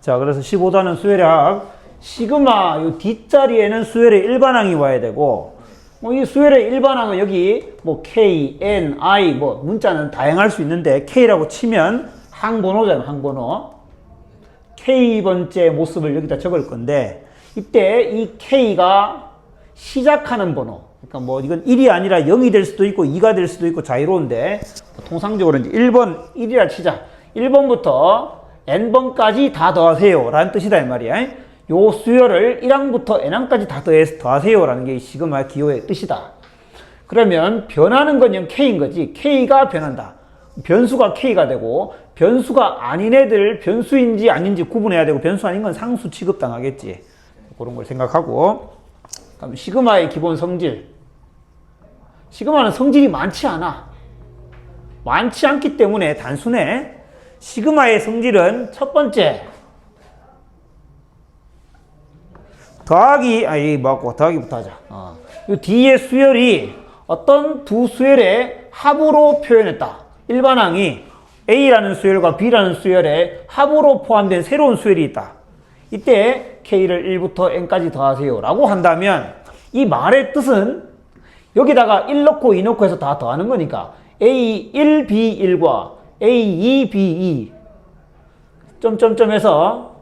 자, 그래서 15단은 수열의 합. 시그마, 요 뒷자리에는 수열의 일반항이 와야 되고, 이 수열의 일반항은 여기, K, N, I, 문자는 다양할 수 있는데, K라고 치면 항번호잖아, 항번호. K번째 모습을 여기다 적을 건데, 이때 이 K가 시작하는 번호. 그러니까 이건 1이 아니라 0이 될 수도 있고, 2가 될 수도 있고, 자유로운데, 통상적으로 이제 1번, 1이라 치자. 1번부터 n번까지 다 더하세요. 라는 뜻이다, 이 말이야. 요 수열을 1항부터 n항까지 다 더하세요. 라는 게 시그마 기호의 뜻이다. 그러면 변하는 건 그냥 K인 거지. K가 변한다. 변수가 K가 되고, 변수가 아닌 애들 변수인지 아닌지 구분해야 되고, 변수 아닌 건 상수 취급당하겠지. 그런 걸 생각하고. 그럼 시그마의 기본 성질. 시그마는 성질이 많지 않아. 많지 않기 때문에 단순해. 시그마의 성질은 첫 번째, 더하기부터 하자. 이 뒤에 수열이 어떤 두 수열의 합으로 표현했다. 일반항이 A라는 수열과 B라는 수열의 합으로 포함된 새로운 수열이 있다. 이때 K를 1부터 N까지 더하세요. 라고 한다면 이 말의 뜻은 여기다가 1 넣고 2 넣고 해서 다 더하는 거니까 A1, B1과 A2, B2 점점점해서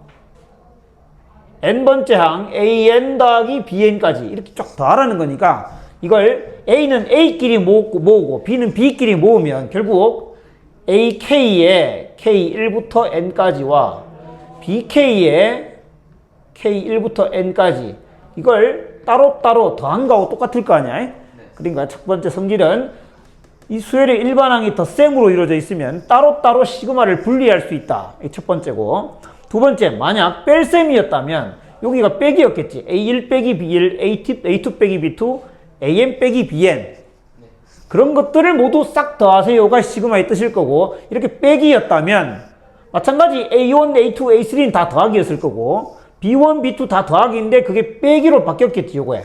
n번째 항 AN 더하기 BN까지 이렇게 쫙 더하라는 거니까 이걸 A는 A끼리 모으고 B는 B끼리 모으면 결국 AK의 K1부터 N까지와 BK의 K1부터 N까지 이걸 따로따로 더한 거하고 똑같을 거 아니야? 그러니까 첫 번째 성질은 이 수열의 일반항이 덧셈으로 이루어져 있으면 따로따로 시그마를 분리할 수 있다. 이게 첫 번째고. 두 번째, 만약 뺄셈이었다면 여기가 빼기였겠지. A1 빼기 B1, A2 빼기 B2, AN 빼기 BN. 그런 것들을 모두 싹 더하세요가 시그마의 뜻일 거고, 이렇게 빼기였다면 마찬가지 A1, A2, A3는 다 더하기였을 거고, B1, B2 다 더하기인데 그게 빼기로 바뀌었겠지, 요게.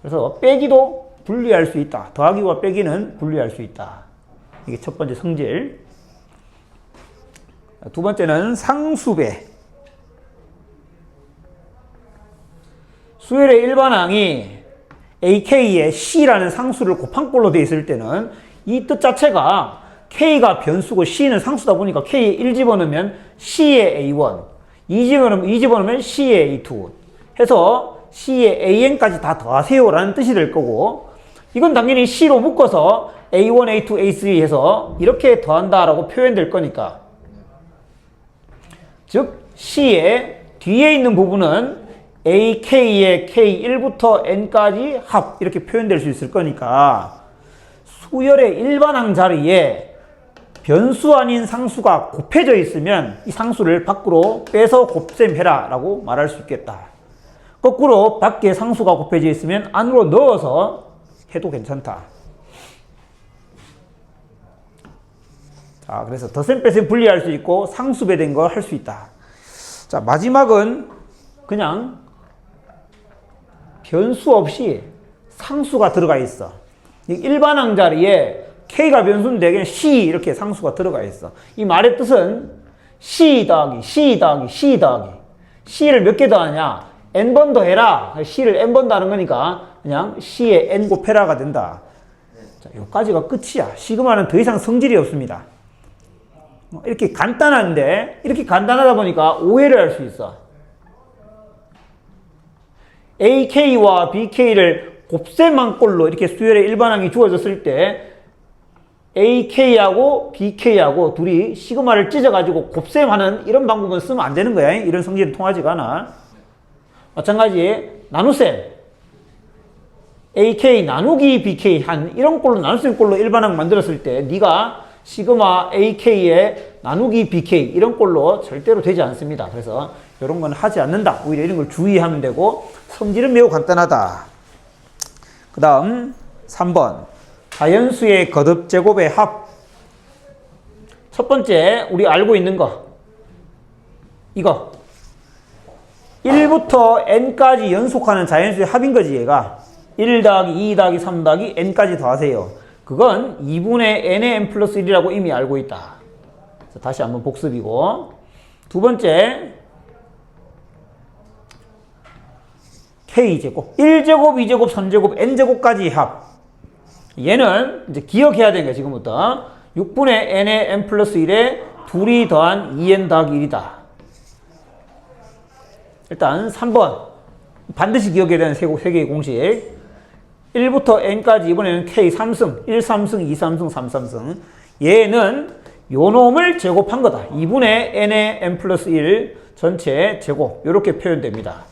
그래서 빼기도 분리할 수 있다. 더하기와 빼기는 분리할 수 있다. 이게 첫 번째 성질. 두 번째는 상수배. 수열의 일반항이 AK에 C라는 상수를 곱한 꼴로 되어 있을 때는 이 뜻 자체가 K가 변수고 C는 상수다 보니까 K에 1 집어넣으면 C에 A1, 2 집어넣으면 C에 A2 해서 C에 AN까지 다 더하세요 라는 뜻이 될 거고, 이건 당연히 C로 묶어서 A1, A2, A3 해서 이렇게 더한다라고 표현될 거니까, 즉 C의 뒤에 있는 부분은 AK의 K1부터 N까지 합 이렇게 표현될 수 있을 거니까 수열의 일반항 자리에 변수 아닌 상수가 곱해져 있으면 이 상수를 밖으로 빼서 곱셈해라 라고 말할 수 있겠다. 거꾸로 밖에 상수가 곱해져 있으면 안으로 넣어서 해도 괜찮다. 자, 그래서 덧셈 뺄셈 분리할 수 있고 상수배된 거 할 수 있다. 자, 마지막은 그냥 변수 없이 상수가 들어가 있어. 일반항 자리에 K가 변수인데 그냥 C 이렇게 상수가 들어가 있어. 이 말의 뜻은 C 더하기 C 더하기 C 더하기 C를 몇 개 더하냐? N번 더해라. C를 N번 더하는 거니까 그냥 C에 N 곱해라가 된다. 자, 여기까지가 끝이야. 시그마는 더 이상 성질이 없습니다. 이렇게 간단한데 이렇게 간단하다 보니까 오해를 할 수 있어. AK와 BK를 곱셈한 꼴로 이렇게 수열의 일반항이 주어졌을 때 AK하고 BK하고 둘이 시그마를 찢어가지고 곱셈하는 이런 방법은 쓰면 안 되는 거야. 이런 성질은 통하지가 않아. 마찬가지 나눗셈 AK 나누기 BK 한 이런 꼴로 나눗셈 꼴로 일반항 만들었을 때 네가 시그마 AK에 나누기 BK 이런 꼴로 절대로 되지 않습니다. 그래서 이런 건 하지 않는다. 오히려 이런 걸 주의하면 되고 성질은 매우 간단하다. 그 다음 3번 자연수의 거듭 제곱의 합. 첫 번째 우리 알고 있는 거 이거 1부터 n까지 연속하는 자연수의 합인 거지. 얘가 1 더하기 2 더하기 3 더하기 n까지 더하세요. 그건 2분의 n의 n 플러스 1이라고 이미 알고 있다. 다시 한번 복습이고, 두 번째 K제곱 1제곱, 2제곱, 3제곱, N제곱까지 합. 얘는 이제 기억해야 되는 거야. 지금부터 6분의 N의 N 플러스 1에 2이 더한 2N 더하기 1이다. 일단 3번 반드시 기억해야 되는 세 개의 공식. 1부터 N까지 이번에는 K 3승 1, 3승, 2, 3승, 3, 3승. 얘는 요 놈을 제곱한 거다. 2분의 N의 N 플러스 1 전체 제곱 이렇게 표현됩니다.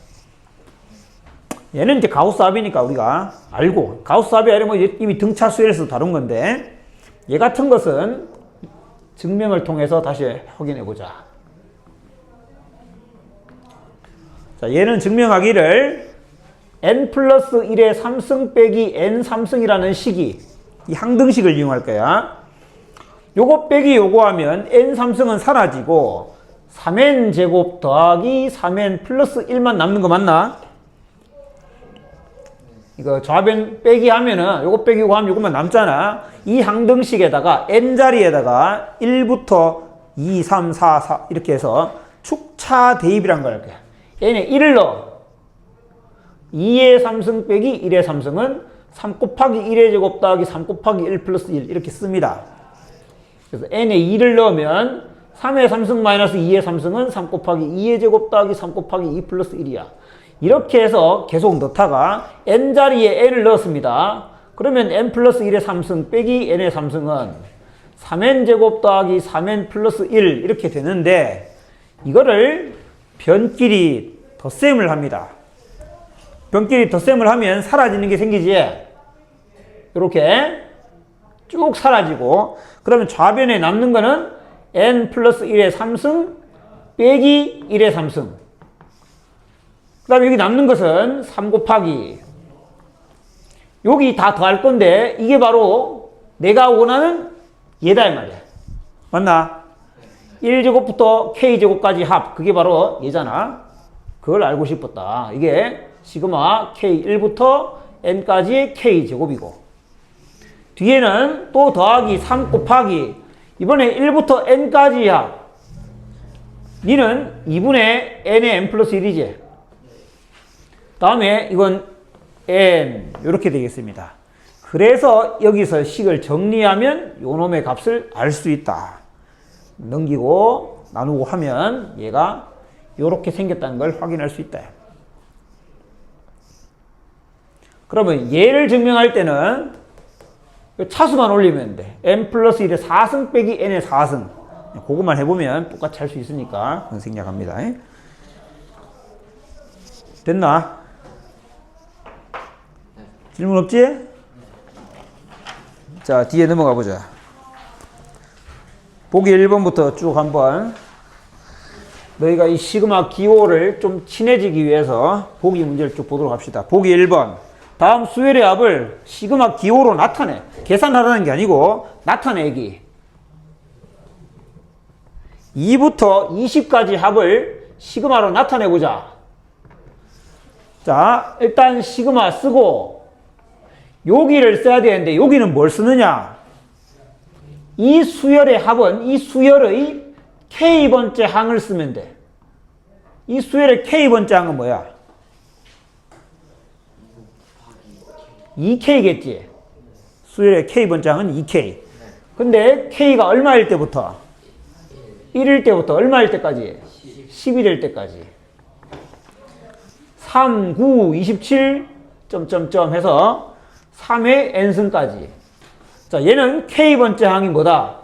얘는 이제 가우스 합이니까 우리가 알고, 가우스 합이 아니면 이미 등차 수열에서 다룬 건데, 얘 같은 것은 증명을 통해서 다시 확인해 보자. 자, 얘는 증명하기를 n 플러스 1의 3승 빼기 n 3승이라는 식이, 이 항등식을 이용할 거야. 요거 빼기 요거 하면 n 3승은 사라지고 3n 제곱 더하기 3n 플러스 1만 남는 거 맞나? 이거 좌변 빼기 하면은 요거 빼기 요거 하면 요것만 남잖아. 이 항등식에다가 n자리에다가 1부터 2, 3, 4, 4 이렇게 해서 축차 대입이란 걸 할 거야. n에 1을 넣어. 2의 3승 빼기 1의 3승은 3 곱하기 1의 제곱 더하기 3 곱하기 1 플러스 1 이렇게 씁니다. 그래서 n에 2를 넣으면 3의 3승 마이너스 2의 3승은 3 곱하기 2의 제곱 더하기 3 곱하기 2 플러스 1이야. 이렇게 해서 계속 넣다가 n자리에 n을 넣었습니다. 그러면 n 플러스 1의 3승 빼기 n의 3승은 3n 제곱 더하기 3n 플러스 1 이렇게 되는데, 이거를 변끼리 덧셈을 합니다. 변끼리 덧셈을 하면 사라지는 게 생기지. 이렇게 쭉 사라지고, 그러면 좌변에 남는 거는 n 플러스 1의 3승 빼기 1의 3승. 그 다음에 여기 남는 것은 3 곱하기, 여기 다 더할 건데 이게 바로 내가 원하는 얘다 이 말이야. 맞나? 1제곱부터 K제곱까지 합, 그게 바로 얘잖아. 그걸 알고 싶었다. 이게 시그마 K1부터 N까지의 K제곱이고, 뒤에는 또 더하기 3 곱하기, 이번에 1부터 N까지 합, 니는 2분의 N의 N 플러스 1이지. 다음에 이건 n 이렇게 되겠습니다. 그래서 여기서 식을 정리하면 요 놈의 값을 알 수 있다. 넘기고 나누고 하면 얘가 이렇게 생겼다는 걸 확인할 수 있다. 그러면 얘를 증명할 때는 차수만 올리면 돼. n 플러스 1의 4승 빼기 n의 4승. 그것만 해보면 똑같이 할 수 있으니까 그건 생략합니다. 됐나? 질문 없지? 자, 뒤에 넘어가 보자. 보기 1번부터 쭉 한번, 너희가 이 시그마 기호를 좀 친해지기 위해서 보기 문제를 쭉 보도록 합시다. 보기 1번. 다음 수열의 합을 시그마 기호로 나타내. 계산하라는 게 아니고 나타내기. 2부터 20까지 합을 시그마로 나타내보자. 자, 일단 시그마 쓰고 여기를 써야 되는데 여기는 뭘 쓰느냐? 이 수열의 합은 이 수열의 K번째 항을 쓰면 돼. 이 수열의 K번째 항은 뭐야? 2K겠지? 수열의 K번째 항은 2K. 근데 K가 얼마일 때부터? 1일 때부터 얼마일 때까지? 10이 될 때까지. 3, 9, 27, 점점점 해서 3의 n승까지. 자, 얘는 K번째 항이 뭐다?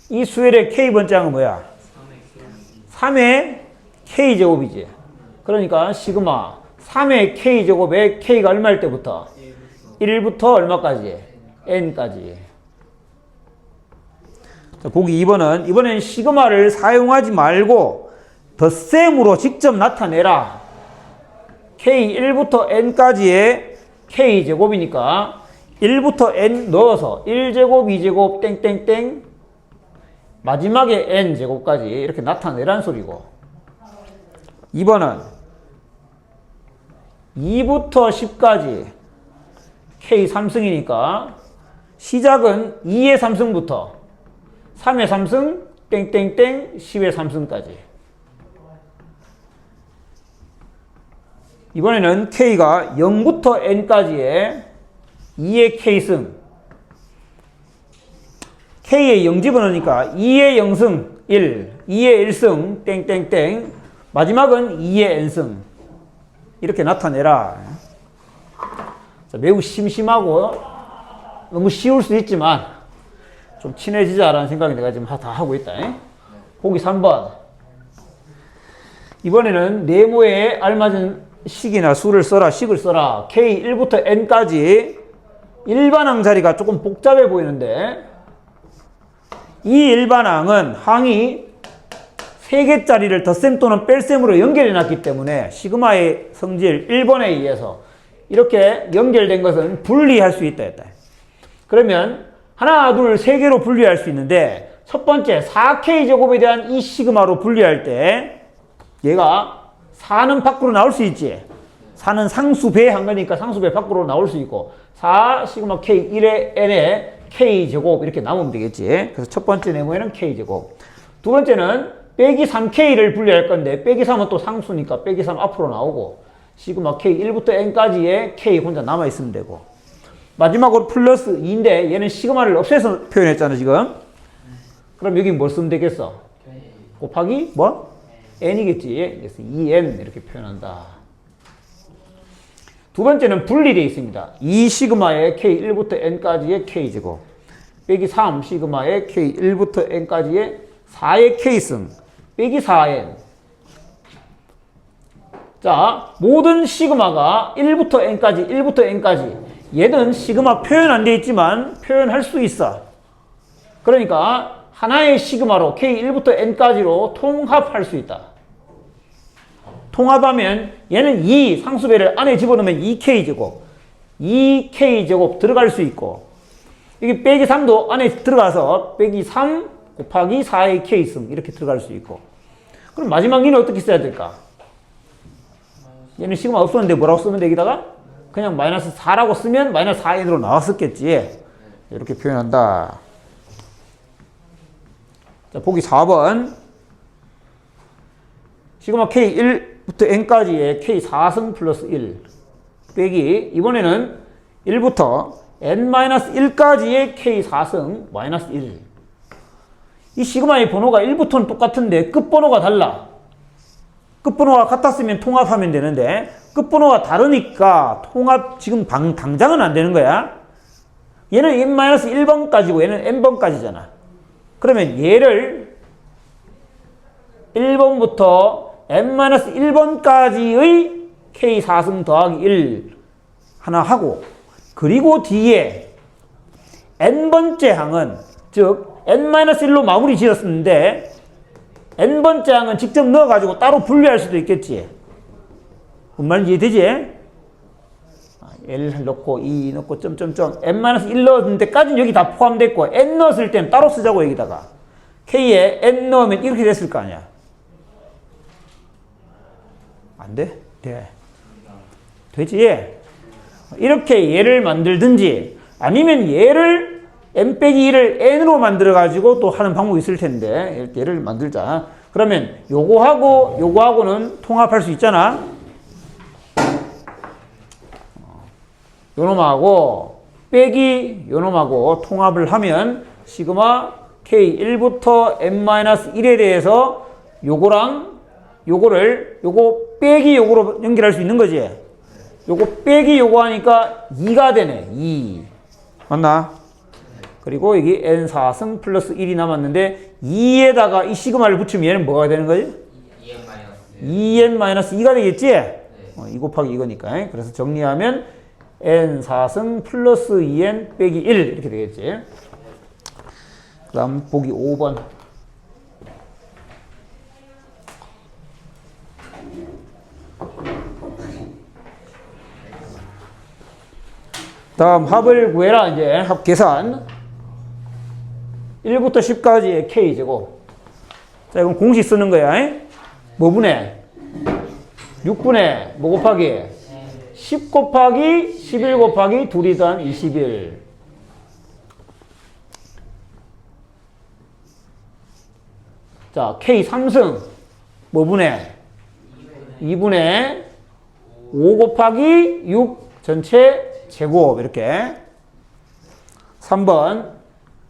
이 수열의 K번째 항은 뭐야? 3의 K제곱이지. 그러니까 시그마 3의 K제곱에 K가 얼마일 때부터? 1부터 얼마까지? n까지. 자, 보기 2번은, 이번엔 시그마를 사용하지 말고 덧셈으로 직접 나타내라. K1부터 N까지의 K제곱이니까 1부터 N 넣어서 1제곱, 2제곱, 땡땡땡 마지막에 N제곱까지 이렇게 나타내란 소리고, 2번은 2부터 10까지 K 3승이니까 시작은 2의 3승부터 3의 3승 땡땡땡 10의 3승까지. 이번에는 K가 0부터 N까지의 2의 K승. K에 0 집어넣으니까 2의 0승 1, 2의 1승 땡땡땡, 마지막은 2의 N승. 이렇게 나타내라. 자, 매우 심심하고 너무 쉬울 수 있지만 좀 친해지자라는 생각이 내가 지금 다 하고 있다. 보기 3번. 이번에는 네모에 알맞은 식이나 수를 써라, 식을 써라. K 1부터 N까지 일반항 자리가 조금 복잡해 보이는데, 이 일반항은 항이 3개짜리를 덧셈 또는 뺄셈으로 연결해 놨기 때문에 시그마의 성질 1번에 의해서 이렇게 연결된 것은 분리할 수 있다 했다. 그러면 하나, 둘, 3개로 분리할 수 있는데, 첫 번째 4K제곱에 대한 이 시그마로 분리할 때 얘가 4는 밖으로 나올 수 있지. 4는 상수배 한 거니까 상수배 밖으로 나올 수 있고, 4 시그마 K 1의 N의 K제곱 이렇게 나오면 되겠지. 그래서 첫 번째 네모에는 K제곱. 두 번째는 빼기 3K를 분리할 건데, 빼기 3은 또 상수니까 빼기 3 앞으로 나오고, 시그마 K 1부터 N까지의 K 혼자 남아있으면 되고, 마지막으로 플러스 2인데 얘는 시그마를 없애서 표현했잖아 지금. 그럼 여기 뭘 쓰면 되겠어? 곱하기 뭐? N이겠지. 그래서 2N 이렇게 표현한다. 두 번째는 분리되어 있습니다. 2 시그마의 K 1부터 N까지의 K제곱 빼기 3 시그마의 K 1부터 N까지의 4의 K승 빼기 4N. 자, 모든 시그마가 1부터 N까지 얘는 시그마 표현 안 되어 있지만 표현할 수 있어. 그러니까 하나의 시그마로 K 1부터 N까지로 통합할 수 있다. 통합하면 얘는 2 상수배를 안에 집어넣으면 2K제곱 2K제곱 들어갈 수 있고, 여기 빼기 3도 안에 들어가서 빼기 3 곱하기 4의 K승 이렇게 들어갈 수 있고. 그럼 마지막 얘는 어떻게 써야 될까? 얘는 시그마 없었는데 뭐라고 쓰면 되기다가 그냥 마이너스 4라고 쓰면 마이너스 4n으로 나왔었겠지. 이렇게 표현한다. 자, 보기 4번. 시그마 K 1부터 N까지의 K 4승 플러스 1 빼기, 이번에는 1부터 N-1까지의 K 4승 마이너스 1. 이 시그마의 번호가 1부터는 똑같은데 끝번호가 달라. 끝번호가 같았으면 통합하면 되는데 끝번호가 다르니까 통합 지금 당장은 안 되는 거야. 얘는 N-1번까지고 얘는 N번까지잖아. 그러면 얘를 1번부터 N-1번까지의 K 4승 더하기 1 하나 하고, 그리고 뒤에 N번째 항은, 즉 N-1로 마무리 지었는데 N번째 항은 직접 넣어가지고 따로 분리할 수도 있겠지. 뭔 말인지 이해되지? L 넣고 2 넣고 점점점 N-1 넣었을 때까지는 여기 다 포함됐고, N 넣었을 때는 따로 쓰자고 여기다가. K에 N 넣으면 이렇게 됐을 거 아니야. 안 돼? 돼. 되지? 이렇게 얘를 만들든지 아니면 얘를 N-2를 N으로 만들어가지고 또 하는 방법이 있을 텐데, 얘를 만들자. 그러면 요거하고 요거하고는 통합할 수 있잖아. 요놈하고 빼기 요놈하고 통합을 하면 시그마 K 1부터 N-1에 대해서 요거랑 요거를 요거 빼기 요거로 연결할 수 있는 거지. 요거 빼기 요거 하니까 2가 되네. 2. 맞나? 그리고 여기 N4승 플러스 1이 남았는데 2에다가 이 시그마를 붙이면 얘는 뭐가 되는 거지? 2n-2가 되겠지? 2 곱하기 이거니까. 그래서 정리하면 N4승 플러스 2n 빼기 1 이렇게 되겠지. 그 다음 보기 5번. 다음 합을 구해라. 이제 합 계산 1부터 10까지의 K제곱. 자, 이건 공식 쓰는 거야. 뭐 분해? 6분의 뭐 곱하기? 10 곱하기 11 곱하기 2이 더한 21. 자, K 3승 뭐 분의 2분의 5 곱하기 6 전체 제곱 이렇게. 3번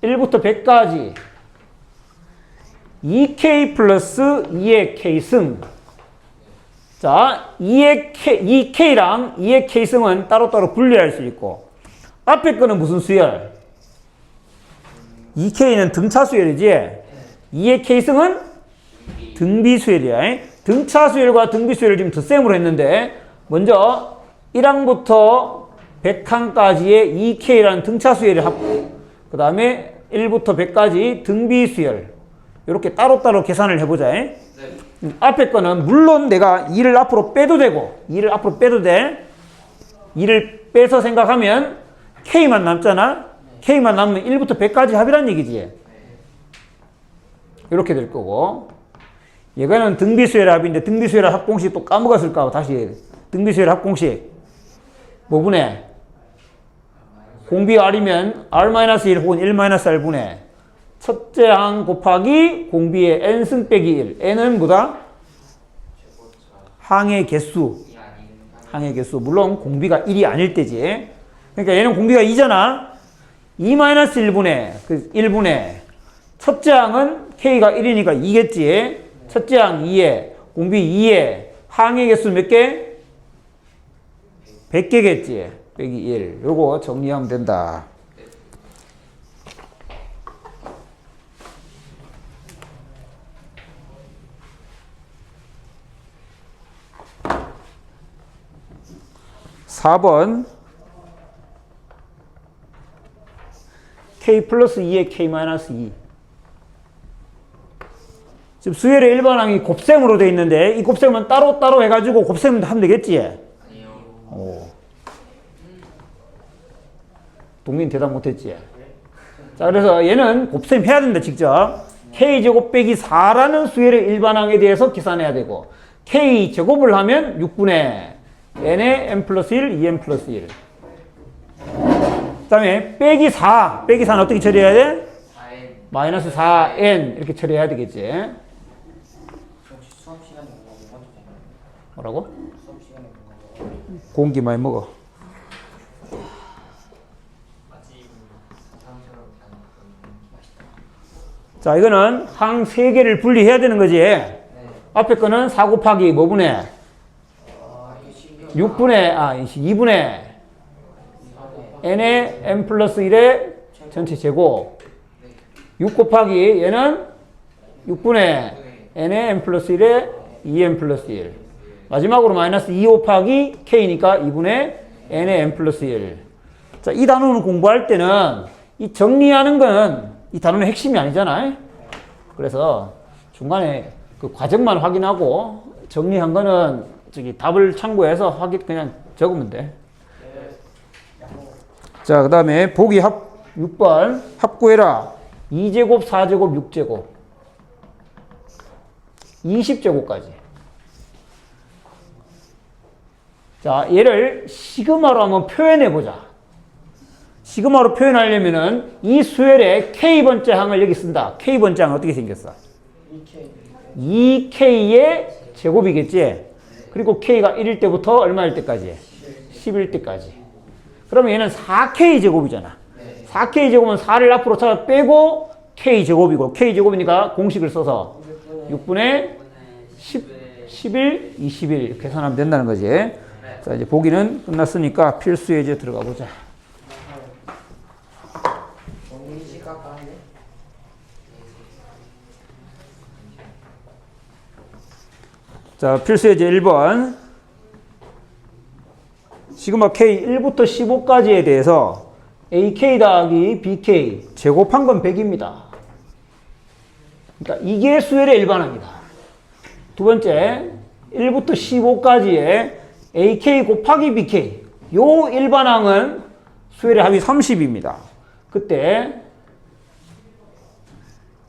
1부터 100까지 2K 플러스 2의 K승. 자, 2K랑 2의 K승은 따로따로 분리할 수 있고 앞에 거는 무슨 수열? 2K는 등차 수열이지 2의 K승은 등비 수열이야. 등차 수열과 등비 수열을 지금 덧셈으로 했는데 먼저 1항부터 100항까지의 2K라는 등차 수열을 합고 그 다음에 1부터 100까지 등비 수열 이렇게 따로따로 계산을 해보자. 네. 앞에 거는 물론 내가 2를 앞으로 빼도 되고 2를 앞으로 빼도 돼. 2를 빼서 생각하면 K만 남잖아. K만 남으면 1부터 100까지 합이란 얘기지. 이렇게 될 거고 얘가는 등비수열 합인데 등비수열 합공식 또 까먹었을까 하고 다시 등비수열 합공식 뭐분의 공비 R이면 R-1 혹은 1-R분의 첫째 항 곱하기 공비의 n승 빼기 1. n은 뭐다? 항의 개수. 항의 개수. 물론 공비가 1이 아닐 때지. 그러니까 얘는 공비가 2잖아. 2-1분의 그 1분의 첫째 항은 K가 1이니까 2겠지. 첫째 항 2에 공비 2에 항의 개수 몇 개? 100개겠지. 빼기 1. 요거 정리하면 된다. (4번) K 플러스 2에 K 마이너스 2. 지금 수열의 일반항이 곱셈으로 되어 있는데 이 곱셈은 따로따로 해가지고 곱셈 하면 되겠지? 아니요. 오. 동민 대답 못했지? 자, 그래서 얘는 곱셈 해야 된다, 직접. K제곱 빼기 4라는 수열의 일반항에 대해서 계산해야 되고 K제곱을 하면 6분의 n의 n 플러스 1, 2n 플러스 1. 그 다음에 빼기 4. 빼기 4는 어떻게 처리해야 돼? 4N. 마이너스 4n 이렇게 처리해야 되겠지. 혹시 수업 시간에 그거 못 맞췄잖아요. 뭐라고? 수업 시간에 그거 공기 많이 먹어. 아침 사탕처럼 그냥 맛있다. 자, 이거는 항 3개를 분리해야 되는 거지. 네. 앞에 거는 4 곱하기 뭐분의? 이거 2분의 n의 n 플러스 1의 전체 제곱. 6 곱하기 얘는 6분의 n의 n 플러스 1의 2n 플러스 1. 마지막으로 마이너스 2 곱하기 k니까 2분의 n의 n 플러스 1. 자, 이 단원을 공부할 때는 이 정리하는 거는 이 단원의 핵심이 아니잖아요. 그래서 중간에 그 과정만 확인하고 정리한 거는 저기 답을 참고해서 그냥 적으면 돼. 자, 그 다음에 보기 6번 합구해라. 2제곱, 4제곱, 6제곱 20제곱까지. 자, 얘를 시그마로 한번 표현해보자. 시그마로 표현하려면은 이 수열의 K번째 항을 여기 쓴다. K번째 항은 어떻게 생겼어? 2K의 제곱이겠지? 그리고 K가 1일 때부터 얼마일 때까지? 10일 때까지. 그러면 얘는 4K 제곱이잖아. 4K 제곱은 4를 앞으로 잡아 빼고 K 제곱이고 K 제곱이니까 공식을 써서 6분의 10, 11, 21 계산하면 된다는 거지. 자, 이제 보기는 끝났으니까 필수 예제 들어가 보자. 자, 필수 예제 1번. 시그마 K 1부터 15까지에 대해서 AK 더하기 BK 제곱한 건 100입니다. 그러니까 이게 수열의 일반항이다. 두 번째, 1부터 15까지의 AK 곱하기 BK 요 일반항은 수열의 합이 30입니다. 그때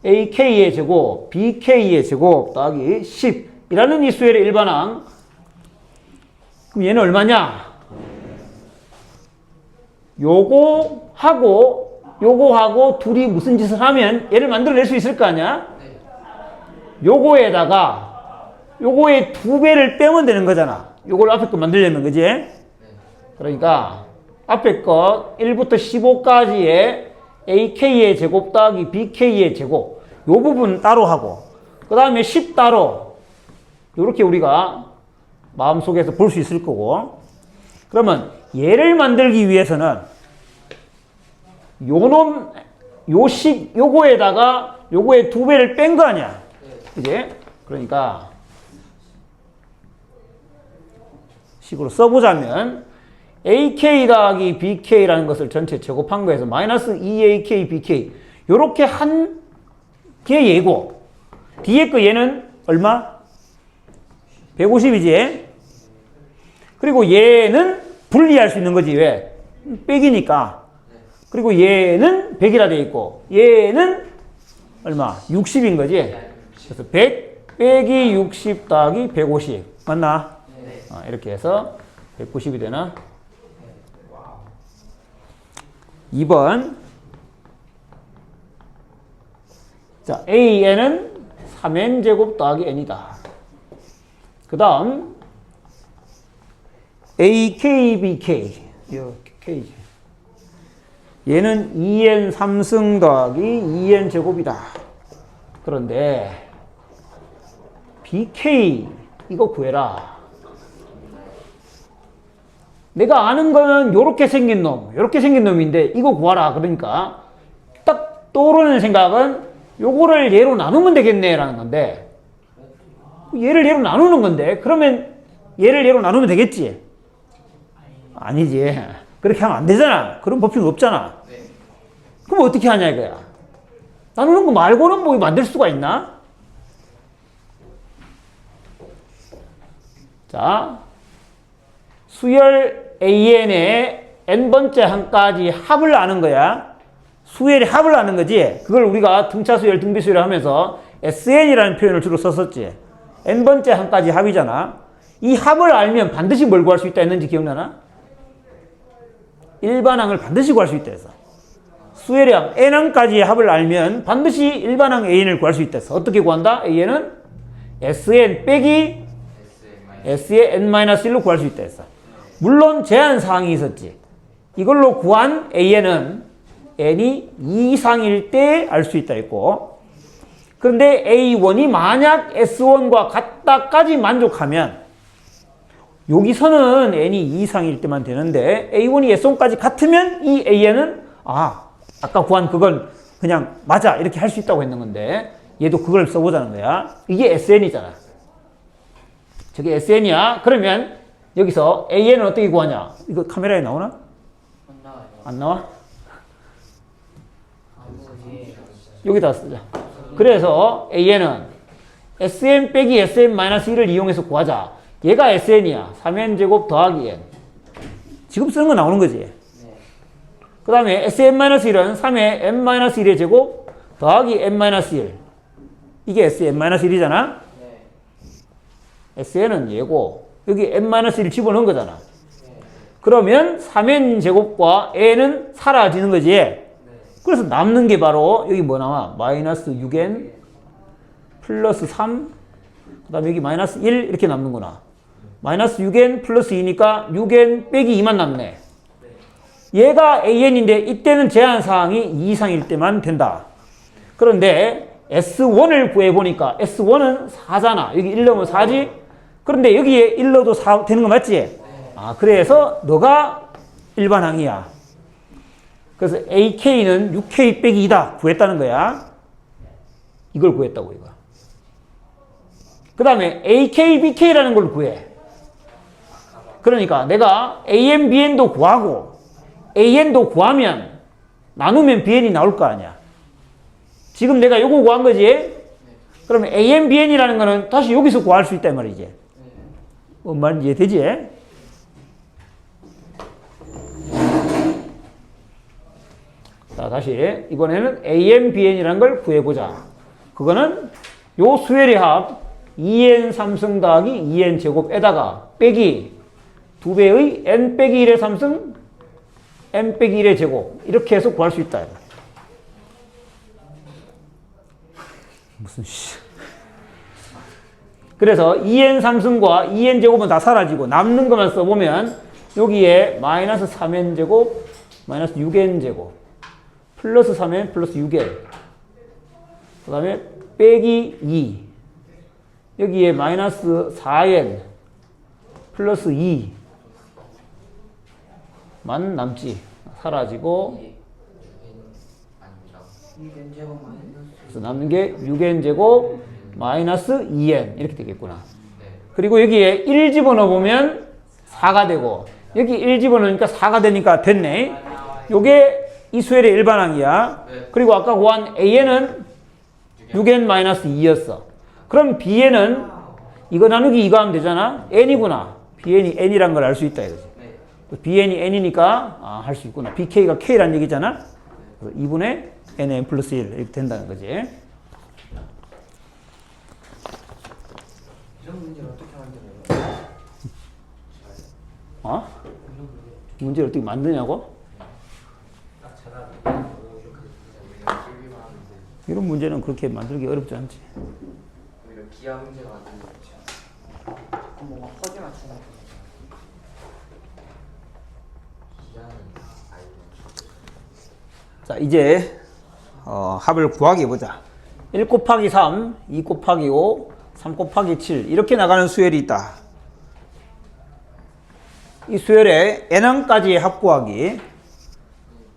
AK의 제곱, BK의 제곱 더하기 10이라는 이 수열의 일반항. 그럼 얘는 얼마냐? 요거하고 둘이 무슨 짓을 하면 얘를 만들어낼 수 있을 거 아니야? 요거에다가 요거의 2배를 빼면 되는 거잖아. 요걸 앞에 거 만들려면, 그지? 그러니까 앞에 거 1부터 15까지의 AK의 제곱 더하기 BK의 제곱 요 부분 따로 하고 그 다음에 10 따로 요렇게 우리가 마음속에서 볼 수 있을 거고 그러면 얘를 만들기 위해서는 요거에다가 요거의 2배를 뺀 거 아니야. 그지? 그러니까 식으로 써보자면 AK 더하기 BK라는 것을 전체 제곱한 거에서 마이너스 2AK, BK 요렇게 한 게 얘고 뒤에 거 얘는 얼마? 150이지? 그리고 얘는 분리할 수 있는 거지. 왜? 빼기니까. 그리고 얘는 100이라 돼 있고 얘는 얼마? 60인 거지. 그래서 100 빼기 60 더하기 150 맞나? 이렇게 해서 190이 되나? 2번. 자, AN은 3n제곱 더하기 n이다. 그 다음 AK, BK K지. 얘는 2n 3승 더하기 2n 제곱이다. 그런데 BK 이거 구해라. 내가 아는 거는 요렇게 생긴 놈, 요렇게 생긴 놈인데 이거 구하라. 그러니까 딱 떠오르는 생각은 요거를 얘로 나누면 되겠네 라는 건데 얘를 얘로 나누는 건데 그러면 얘를 얘로 나누면 되겠지? 아니지. 그렇게 하면 안 되잖아. 그런 법칙이 없잖아. 그럼 어떻게 하냐 이거야. 나누는 거 말고는 뭐 만들 수가 있나? 자, 수열 AN의 n번째 항까지 합을 아는 거야. 수열의 합을 아는 거지. 그걸 우리가 등차수열, 등비수열 하면서 SN이라는 표현을 주로 썼었지. n번째 항까지 합이잖아. 이 합을 알면 반드시 뭘 구할 수 있다 했는지 기억나나? 일반항을 반드시 구할 수 있다 했어. 수열의 항, n항까지의 합을 알면 반드시 일반항 AN을 구할 수 있다 했어. 어떻게 구한다? AN은 SN 빼기 S의 n-1로 구할 수 있다 했어. 물론 제한사항이 있었지. 이걸로 구한 AN은 n이 2 이상일 때 알 수 있다 했고 그런데 A1이 만약 S1과 같다까지 만족하면 여기서는 n이 2 이상일 때만 되는데 A1이 S1까지 같으면 이 AN은 아까 구한 그건 그냥 맞아 이렇게 할 수 있다고 했는 건데 얘도 그걸 써보자는 거야. 이게 SN이잖아. 저게 SN이야. 그러면 여기서 AN은 어떻게 구하냐? 이거 카메라에 나오나? 안 나와? 여기다 쓰자. 그래서 AN은 SN 빼기 SN-1을 이용해서 구하자. 얘가 SN이야. 3n제곱 더하기 n. 지금 쓰는 거 나오는 거지. 그 다음에 SN-1은 3의 n-1의 제곱 더하기 n-1. 이게 SN-1이잖아. SN은 얘고 여기 n-1을 집어넣은 거잖아. 그러면 3n제곱과 n은 사라지는 거지. 그래서 남는 게 바로 여기 뭐 나와? 마이너스 6n 플러스 3 그 다음에 여기 마이너스 1 이렇게 남는구나. 마이너스 6n 플러스 2니까 6n 빼기 2만 남네. 얘가 AN인데 이때는 제한사항이 2 이상일 때만 된다. 그런데 S1을 구해보니까 S1은 4잖아. 여기 1 넣으면 4지? 그런데 여기에 1 넣어도 4 되는 거 맞지? 그래서 너가 일반항이야. 그래서 AK는 6K 빼기 2다 구했다는 거야. 이걸 구했다고 이거. 그 다음에 AK, BK라는 걸 구해. 그러니까 내가 AN, BN도 구하고 AN도 구하면 나누면 BN이 나올 거 아니야. 지금 내가 요거 구한 거지? 그러면 AN, BN이라는 거는 다시 여기서 구할 수 있다 이 말이지. 뭔 말인지 이해되지? 자, 다시 이번에는 AN, BN이라는 걸 구해보자. 그거는 요 수열의 합 2n 3승 더하기 2n 제곱에다가 빼기 2배의 n 빼기 1의 3승 n 빼기 1의 제곱 이렇게 해서 구할 수 있다. 무슨 그래서 2n 삼승과 2n 제곱은 다 사라지고 남는 것만 써보면 여기에 마이너스 3n 제곱 마이너스 6n 제곱 플러스 3n 플러스 6n 그 다음에 빼기 2 여기에 마이너스 4n 플러스 2만 남지 사라지고 이는 제곱 마이너스 그래서 남는 게 6n 제곱 마이너스 2n 이렇게 되겠구나. 그리고 여기에 1 집어넣어보면 4가 되고 여기 1 집어넣으니까 4가 되니까 됐네. 요게 이 수열의 일반항이야. 그리고 아까 구한 a는 6n 마이너스 2였어. 그럼 bn은 이거 나누기 이거 하면 되잖아. n이구나. bn이 n이란 걸 알 수 있다 이거지. bn이 n이니까 할 수 있구나. bk가 k란 얘기잖아. 그래서 2분의 nn 플러스 1 이렇게 된다는 거지. 이런 문제를 어떻게 만들어요? 어? 문제를 어떻게 만드냐고? 이런 문제는 그렇게 만들기 어렵지 않지. 오히려 기하 문제가 만드는 거죠. 그럼 뭔가 퍼즐 맞추는 거. 자, 이제 합을 구하게 보자. 1 곱하기 3, 2 곱하기 5, 3 곱하기 7 이렇게 나가는 수열이 있다. 이 수열의 n항까지의 합 구하기.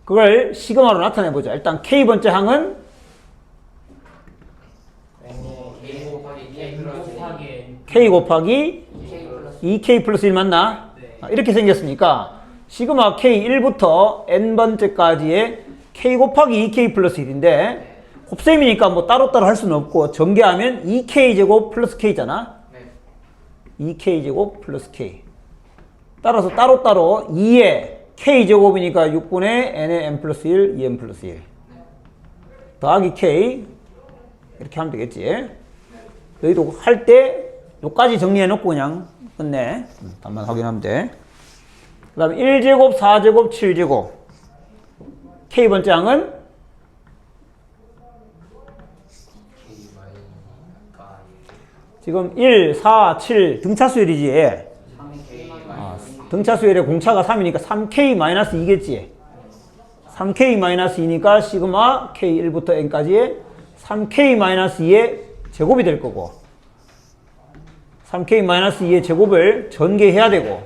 그걸 시그마로 나타내 보자. 일단 k번째 항은 k 곱하기 2k 플러스 1 맞나? 이렇게 생겼으니까 시그마 k1부터 n번째까지의 k 곱하기 2k 플러스 1인데 곱셈이니까 뭐 따로따로 할 수는 없고 전개하면 2k 제곱 플러스 k잖아. 2k 제곱 플러스 k. 따라서 따로따로 2의 k 제곱이니까 6분의 n의 n 플러스 1, 2n 플러스 1 더하기 k 이렇게 하면 되겠지. 너희도 할 때 요까지 정리해 놓고 그냥 끝내. 답만 확인하면 돼. 그 다음에 1제곱, 4제곱, 7제곱 k번째 항은 지금 1, 4, 7 등차 수열이지. 등차 수열의 공차가 3이니까 3k-2겠지. 3k-2니까 시그마 k1부터 n까지의 3k-2의 제곱이 될 거고 3k-2의 제곱을 전개해야 되고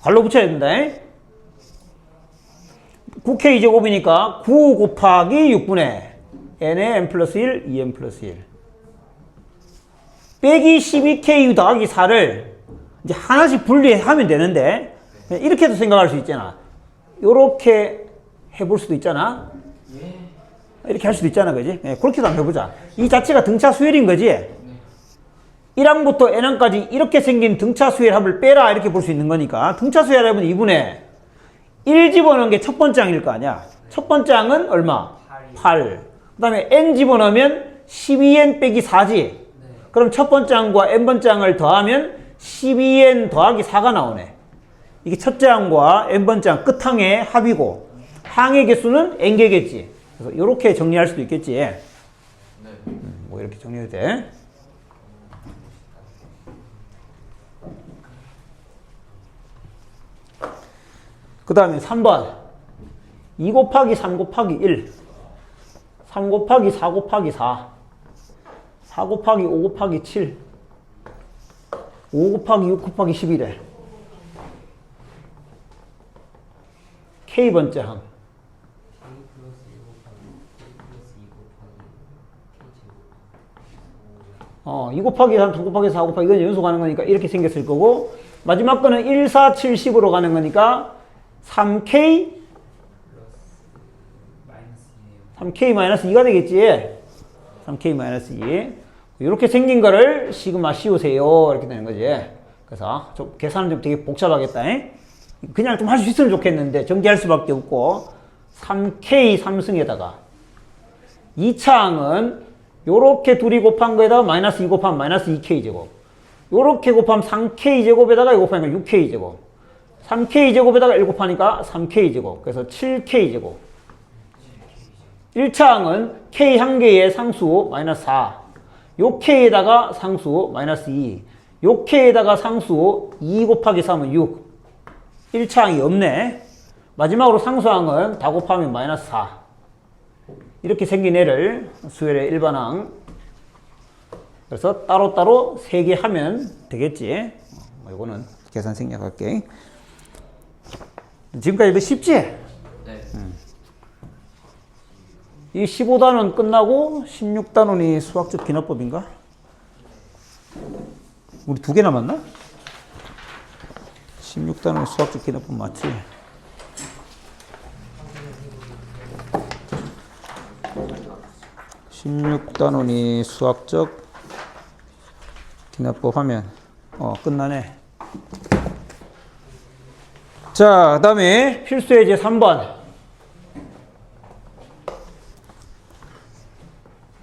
괄호 붙여야 된다. 9k 제곱이니까 9 곱하기 6분의 n의 n 플러스 1, 2n 플러스 1 빼기 12k 더하기 4를 이제 하나씩 분리하면 되는데 이렇게도 생각할 수 있잖아. 요렇게 해볼 수도 있잖아. 이렇게 할 수도 있잖아. 그지? 그렇게도 한번 해보자. 이 자체가 등차 수열인 거지. 1항부터 n항까지 이렇게 생긴 등차 수열 합을 빼라 이렇게 볼 수 있는 거니까 등차 수열 합은 2분의 1 집어넣은 게 첫 번째 항일 거 아니야. 첫 번째 항은 얼마? 8. 그 다음에 n 집어넣으면 12n 빼기 4지. 그럼 첫 번째 항과 n번째 항을 더하면 12n 더하기 4가 나오네. 이게 첫째 항과 n번째 항 끝항의 합이고 항의 개수는 n개겠지. 그래서 이렇게 정리할 수도 있겠지. 뭐 이렇게 정리해도 돼. 그 다음에 3번 2 곱하기 3 곱하기 1 3 곱하기 4 곱하기 4 4 곱하기 5 곱하기 7 5 곱하기 6 곱하기 11에 K번째 항 2 곱하기 3, 2 곱하기 4 곱하기 이건 연속하는 거니까 이렇게 생겼을 거고 마지막 거는 1, 4, 7, 10으로 가는 거니까 3k-2가 되겠지. 3k-2 이렇게 생긴 거를 시그마 씌우세요 이렇게 되는 거지. 그래서 좀 계산은 좀 되게 복잡하겠다. 그냥 좀 할 수 있으면 좋겠는데 전개할 수밖에 없고 3k 3승에다가 2차 항은 요렇게 둘이 곱한 거에다가 마이너스 2 곱하면 마이너스 2k 제곱 요렇게 곱하면 3k 제곱에다가 1 곱하니까 6k 제곱 3k 제곱에다가 1 곱하니까 3k 제곱 그래서 7k 제곱 1차 항은 k 한 개의 상수 마이너스 4. 요 k에다가 상수 마이너스 2. 요 k에다가 상수 2 곱하기 3은 6. 1차 항이 없네. 마지막으로 상수항은 다 곱하면 마이너스 4. 이렇게 생긴 애를 수열의 일반항. 그래서 따로따로 3개 하면 되겠지. 이거는 계산 생략할게. 지금까지 이거 쉽지? 네. 이 15단원 끝나고 16단원이 수학적 기납법인가? 우리 2개 남았나? 16단원이 수학적 기납법 맞지? (16단원이) 수학적 기납법 하면 끝나네. 자, 그 다음에 필수예제 3번.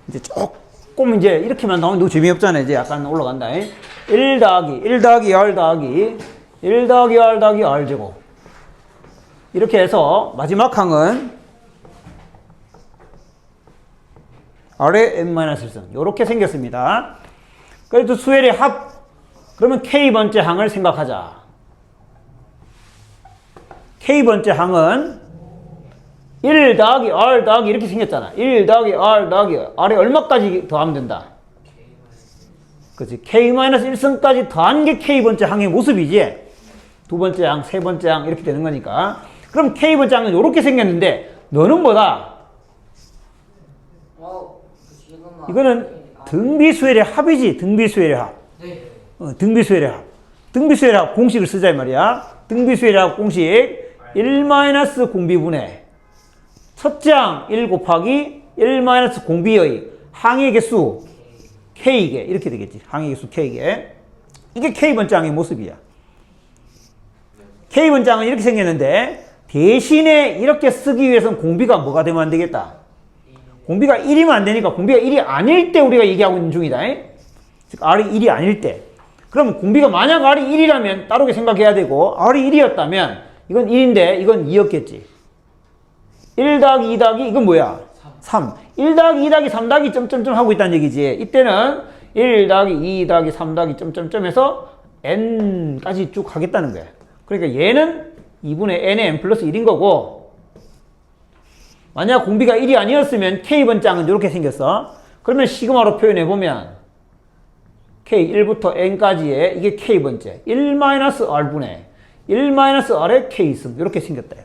이제 조금 이제 이렇게만 나오면 너무 재미없잖아. 이제 약간 올라간다. 1 더하기 R 더하기 1 더하기 R 더하기 R 제곱. 이렇게 해서 마지막 항은 R의 n-1승. 이렇게 생겼습니다. 그래도 수열의 합. 그러면 K번째 항을 생각하자. K번째 항은 1 더하기 R 더하기 이렇게 생겼잖아. 1 더하기 R 더하기 R에 얼마까지 더하면 된다? 그렇지. K-1승까지 더한 게 K번째 항의 모습이지. 두 번째 항, 세 번째 항 이렇게 되는 거니까. 그럼 K번째 항은 이렇게 생겼는데 너는 뭐다? 이거는 등비수열의 합이지. 등비수열의 합. 네. 등비수열의 합. 등비수열의 합 공식을 쓰자 이 말이야. 등비수열의 합 공식 1 공비분의 첫째 항 1 곱하기 1 공비의 항의 개수 K개 이렇게 되겠지. 항의 개수 K개. 이게 K번째 항의 모습이야. K번째 항은 이렇게 생겼는데 대신에 이렇게 쓰기 위해서는 공비가 뭐가 되면 안 되겠다. 공비가 1이면 안 되니까 공비가 1이 아닐 때 우리가 얘기하고 있는 중이다. 즉 R이 1이 아닐 때. 그럼 공비가 만약 R이 1이라면 따르게 생각해야 되고 R이 1이었다면 이건 1인데 이건 2였겠지. 1 더하기 2 더하기 이건 뭐야? 3. 1 더하기 2 더하기 3 더하기 점점점 하고 있다는 얘기지. 이때는 1 더하기 2 더하기 3 더하기 점점점 해서 n까지 쭉 하겠다는 거야. 그러니까 얘는 2분의 n의 n 플러스 1인 거고 만약 공비가 1이 아니었으면 K번째 항은 이렇게 생겼어. 그러면 시그마로 표현해보면 K 1부터 n까지의 이게 K번째 1-R분의 1-R의 K승 이렇게 생겼다.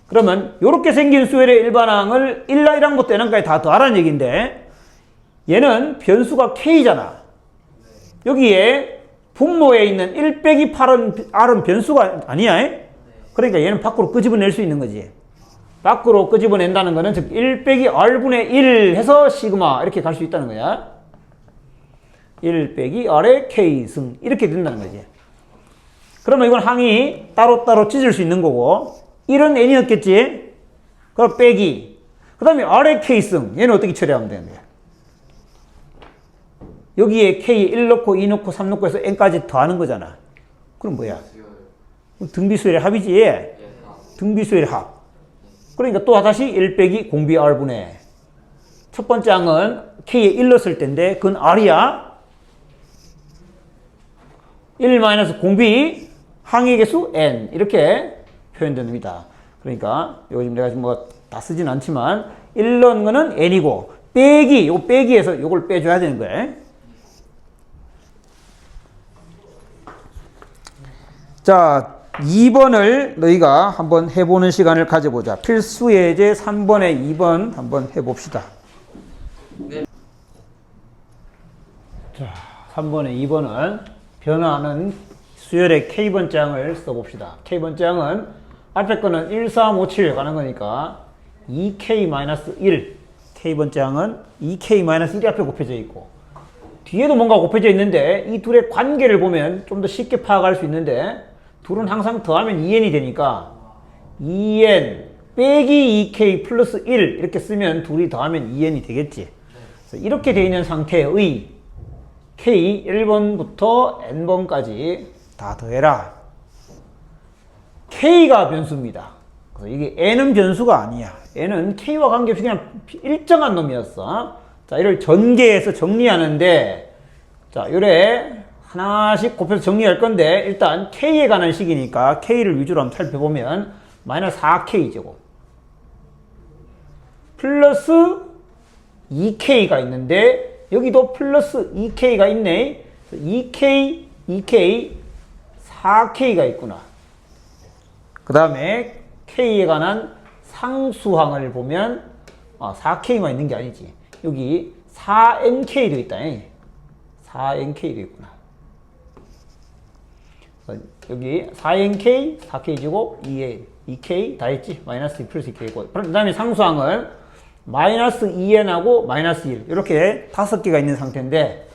그러면 이렇게 생긴 수열의 일반항을 1-1항부터 n항까지 다 더하라는 얘기인데 얘는 변수가 K잖아. 여기에 분모에 있는 1 빼기 8은 R은 변수가 아니야. 그러니까 얘는 밖으로 끄집어낼 수 있는 거지. 밖으로 끄집어낸다는 거는 즉 1 빼기 R분의 1 해서 시그마 이렇게 갈 수 있다는 거야. 1 빼기 R의 K승 이렇게 된다는 거지. 그러면 이건 항이 따로따로 찢을 수 있는 거고 1은 n이었겠지. 그럼 빼기 그 다음에 R의 K승 얘는 어떻게 처리하면 되는 거야. 여기에 K 1 넣고 2 넣고 3 넣고 해서 n까지 더하는 거잖아. 그럼 뭐야? 등비수열의 합이지. 등비수열의 합. 그러니까 또 다시 1 빼기 공비 R분의 첫 번째 항은 K에 1 넣었을 때인데 그건 R이야. 1 공비 항의 개수 n 이렇게 표현됩니다. 그러니까 요즘 내가 지금 뭐 다 쓰진 않지만 1 넣은 거는 n이고 빼기 요 빼기에서 요걸 빼줘야 되는 거야. 자 2번을 너희가 한번 해보는 시간을 가져보자. 필수 예제 3번에 2번 한번 해봅시다. 네. 자 3번에 2번은 변화하는 수열의 K번째 항을 써봅시다. K번째 항은 앞에 거는 1, 3, 5, 7 가는 거니까 2K-1 K번째 항은 2K-1이 앞에 곱해져 있고 뒤에도 뭔가 곱해져 있는데 이 둘의 관계를 보면 좀 더 쉽게 파악할 수 있는데 둘은 항상 더하면 2n이 되니까 2n 빼기 2k 플러스 1 이렇게 쓰면 둘이 더하면 2n이 되겠지. 그래서 이렇게 되어 있는 상태의 k 1번부터 n번까지 다 더해라. k가 변수입니다. 그래서 이게 n은 변수가 아니야. n은 k와 관계없이 그냥 일정한 놈이었어. 자, 이를 전개해서 정리하는데, 자, 요래 하나씩 곱해서 정리할 건데, 일단 k에 관한 식이니까 k를 위주로 한번 살펴보면 마이너스 4k제곱 플러스 2k가 있는데, 여기도 플러스 2k가 있네. 2k, 2k, 4k가 있구나. 그 다음에 k에 관한 상수항을 보면 4k만 있는 게 아니지. 여기 4nk도 있다. 4nk도 있구나. 여기 4nk, 4k제곱, 2n, 2k 다 있지. 마이너스 2 플러스 2k고. 그 다음에 상수항을 마이너스 2n하고 마이너스 1 이렇게 5개가 있는 상태인데,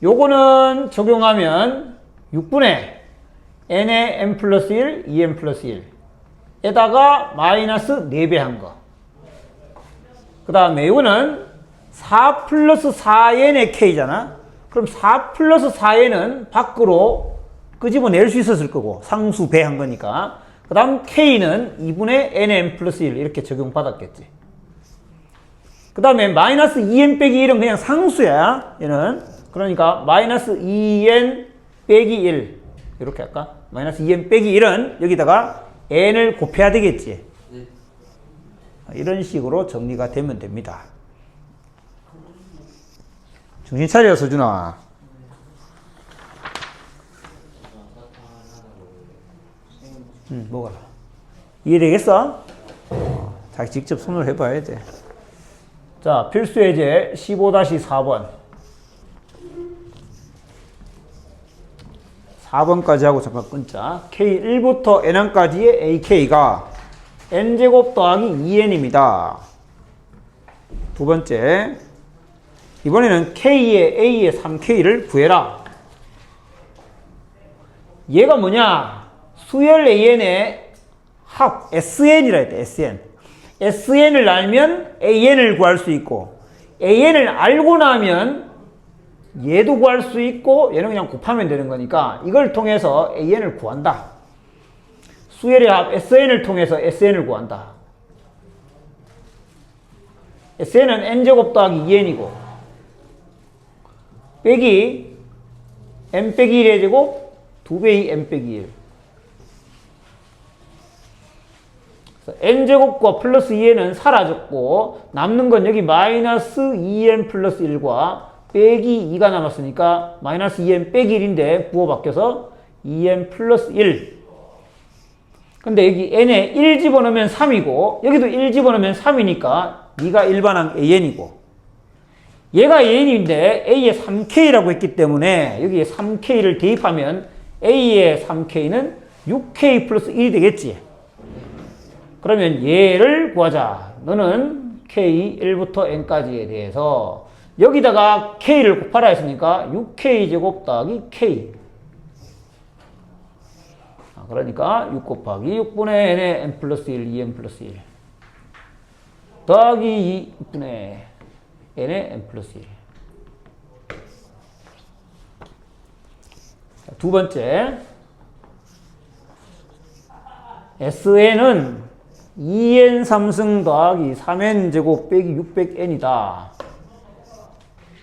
요거는 적용하면 6분의 n의 n 플러스 1, 2n 플러스 1 에다가 마이너스 4배 한 거. 그 다음에 이거는 4 플러스 4n의 k잖아. 그럼 4 플러스 4n은 밖으로 끄집어낼 수 있었을 거고, 상수 배한 거니까. 그 다음 k는 2분의 nn 플러스 1 이렇게 적용받았겠지. 그 다음에 마이너스 2n 빼기 1은 그냥 상수야. 얘는. 그러니까 마이너스 2n 빼기 1 이렇게 할까? 마이너스 2n 빼기 1은 여기다가 n을 곱해야 되겠지. 네. 이런 식으로 정리가 되면 됩니다. 정신 차려, 서준아. 뭐가? 이해되겠어? 자기 직접 손으로 해봐야 돼. 자, 필수예제 15-4번. 4번까지 하고 잠깐 끊자. K1부터 N항까지의 AK가 N제곱 더하기 2N입니다. 두 번째. 이번에는 K의 A의 3K를 구해라. 얘가 뭐냐? 수열 AN의 합, SN이라 했대, SN. SN을 알면 AN을 구할 수 있고, AN을 알고 나면 얘도 구할 수 있고, 얘는 그냥 곱하면 되는 거니까 이걸 통해서 AN을 구한다. 수열의 합 SN을 통해서 SN을 구한다. SN은 N제곱 더하기 2N이고, 빼기 N 빼기 1의 제곱 2배의 N 빼기 1. n제곱과 플러스 2n은 사라졌고, 남는 건 여기 마이너스 2n 플러스 1과 빼기 2가 남았으니까 마이너스 2n 빼기 1인데 부호 바뀌어서 2n 플러스 1. 근데 여기 n에 1 집어넣으면 3이고, 여기도 1 집어넣으면 3이니까 네가 일반항 an이고, 얘가 an인데 a의 3k라고 했기 때문에 여기에 3k를 대입하면 a의 3k는 6k 플러스 1이 되겠지. 그러면 얘를 구하자. 너는 k 1부터 n까지에 대해서 여기다가 k를 곱하라 했으니까 6k 제곱 더하기 k. 그러니까 6 곱하기 6분의 n의 n 플러스 1, 2n 플러스 1 더하기 2분의 n의 n 플러스 1. 두 번째, SN은 2n 3승 더하기 3n 제곱 빼기 600n이다.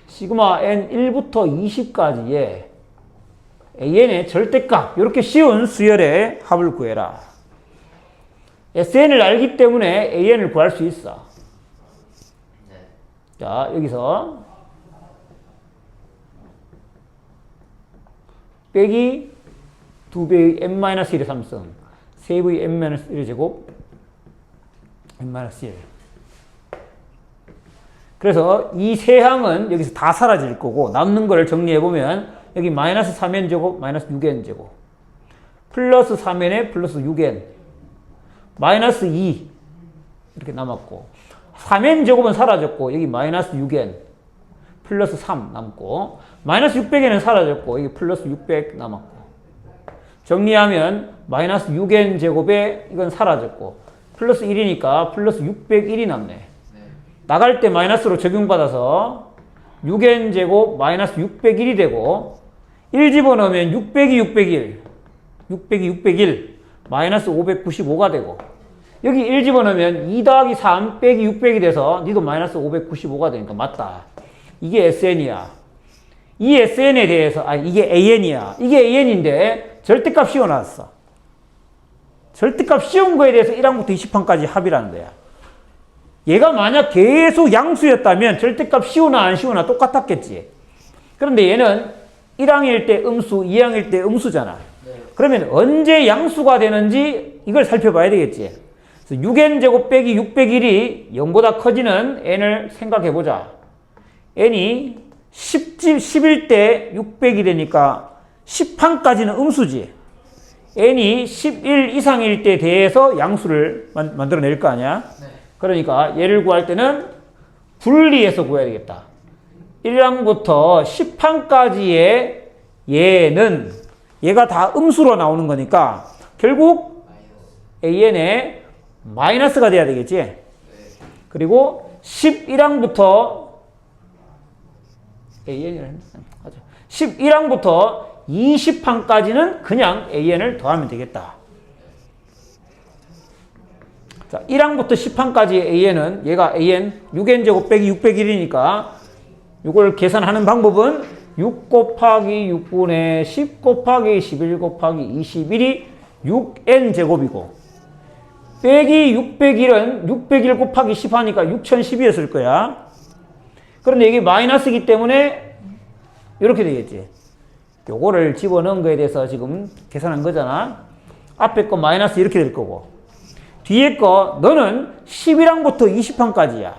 시그마 n 1부터 20까지의 an의 절대값, 이렇게 쉬운 수열의 합을 구해라. SN을 알기 때문에 an을 구할 수 있어. 네. 자, 여기서 빼기 2배의 n-1의 3승, 3배의 n-1의 제곱 n-1. 그래서 이 세 항은 여기서 다 사라질 거고, 남는 거를 정리해보면 여기 마이너스 3n 제곱 마이너스 6n 제곱 플러스 3n에 플러스 6n 마이너스 2 이렇게 남았고, 3n 제곱은 사라졌고 여기 마이너스 6n 플러스 3 남고, 마이너스 600n은 사라졌고 여기 플러스 600 남았고, 정리하면 마이너스 6n 제곱에 이건 사라졌고 플러스 1이니까 플러스 601이 남네. 네. 나갈 때 마이너스로 적용받아서 6n 제곱 마이너스 601이 되고, 1 집어넣으면 600이 601, 600이 601, 마이너스 595가 되고, 여기 1 집어넣으면 2 더하기 3 빼기 6 빼기 돼서 니도 마이너스 595가 되니까 맞다. 이게 SN이야. 이 SN에 대해서, 이게 AN이야. 이게 AN인데 절대값 씌워놨어. 절대값 씌운 거에 대해서 1항부터 20항까지 합이라는 거야. 얘가 만약 계속 양수였다면 절대값 씌우나 안 씌우나 똑같았겠지. 그런데 얘는 1항일 때 음수, 2항일 때 음수잖아. 그러면 언제 양수가 되는지 이걸 살펴봐야 되겠지. 그래서 6n제곱 빼기 6 1이 0보다 커지는 n을 생각해보자. n이 10일 때 600이 되니까 10항까지는 음수지. n이 11 이상일 때 대해서 양수를 만들어낼 거 아니야? 네. 그러니까 얘를 구할 때는 분리해서 구해야 되겠다. 1항부터 10항까지의 얘는 얘가 다 음수로 나오는 거니까 결국 AN에 마이너스가 돼야 되겠지. 네. 그리고 11항부터 AN을 11항부터 20항까지는 그냥 AN을 더하면 되겠다. 자, 1항부터 10항까지의 AN은 얘가 AN 6n제곱 빼기 601이니까 이걸 계산하는 방법은 6 곱하기 6분의 10 곱하기 11 곱하기 21이 6n제곱이고 빼기 601은 601 곱하기 10 하니까 6012였을 거야. 그런데 이게 마이너스이기 때문에 이렇게 되겠지. 요거를 집어넣은 거에 대해서 지금 계산한 거잖아. 앞에 거 마이너스 이렇게 될 거고 뒤에 거 너는 11항부터 20항까지야.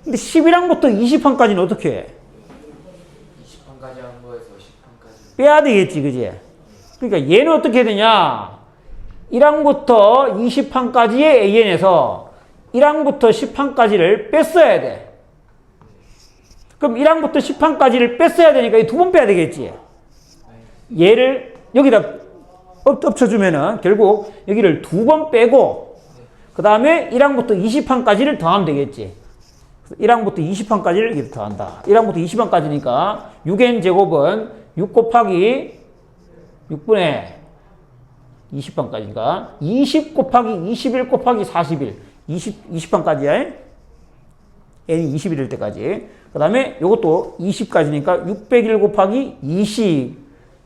근데 11항부터 20항까지는 어떻게 해? 20판까지 한 거에서 10판까지 빼야 되겠지, 그지? 그러니까 얘는 어떻게 되냐? 1항부터 20항까지의 AN에서 1항부터 10항까지를 뺐어야 돼. 그럼 1항부터 10항까지를 뺐어야 되니까 이 두 번 빼야 되겠지. 얘를 여기다 엎쳐주면은 결국 여기를 두 번 빼고 그 다음에 1항부터 20항까지를 더하면 되겠지. 1항부터 20항까지를 이렇게 더한다. 1항부터 20항까지니까 6n제곱은 6 곱하기 6분의 20항까지니까 20 곱하기 21 곱하기 41 20항까지야. n이 21일 때까지. 그 다음에 이것도 20까지니까 601 곱하기 20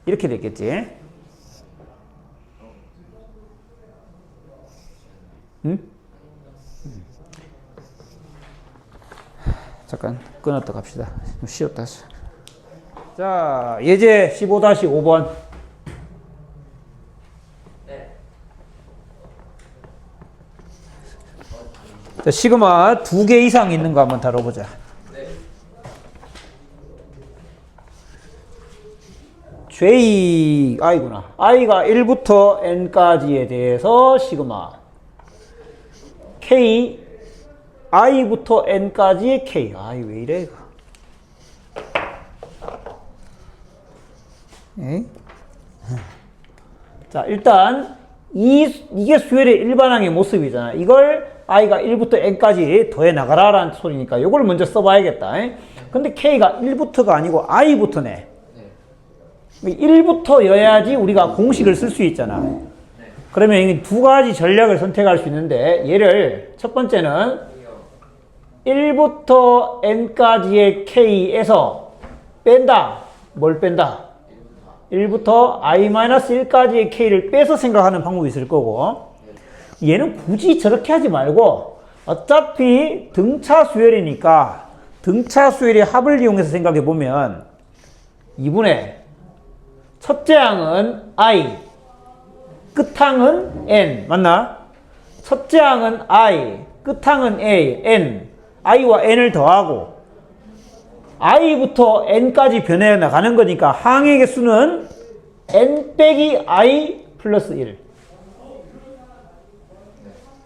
이렇게 됐겠지. 응? 잠깐 끊었다 갑시다. 좀 쉬었다. 자, 예제 15-5번. 자, 시그마 2개 이상 있는 거 한번 다뤄보자. J, I구나. I가 1부터 N까지에 대해서 시그마. K, I부터 N까지의 K. 아이, 왜 이래, 이거. 에이? 자, 일단, 이게 수열의 일반항의 모습이잖아. 이걸 I가 1부터 N까지 더해 나가라라는 소리니까 이걸 먼저 써봐야겠다. 근데 K가 1부터가 아니고 I부터네. 1부터여야지 우리가 공식을 쓸 수 있잖아. 그러면 이 두 가지 전략을 선택할 수 있는데 얘를 첫 번째는 1부터 N까지의 K에서 뺀다. 뭘 뺀다? 1부터 I-1까지의 K를 빼서 생각하는 방법이 있을 거고 얘는 굳이 저렇게 하지 말고 어차피 등차 수열이니까 등차 수열의 합을 이용해서 생각해 보면 2분의 첫째 항은 I, 끝항은 N, 맞나? 첫째 항은 I, 끝항은 A, N, I와 N을 더하고 I부터 N까지 변해 나가는 거니까 항의 개수는 N 빼기 I 플러스 1.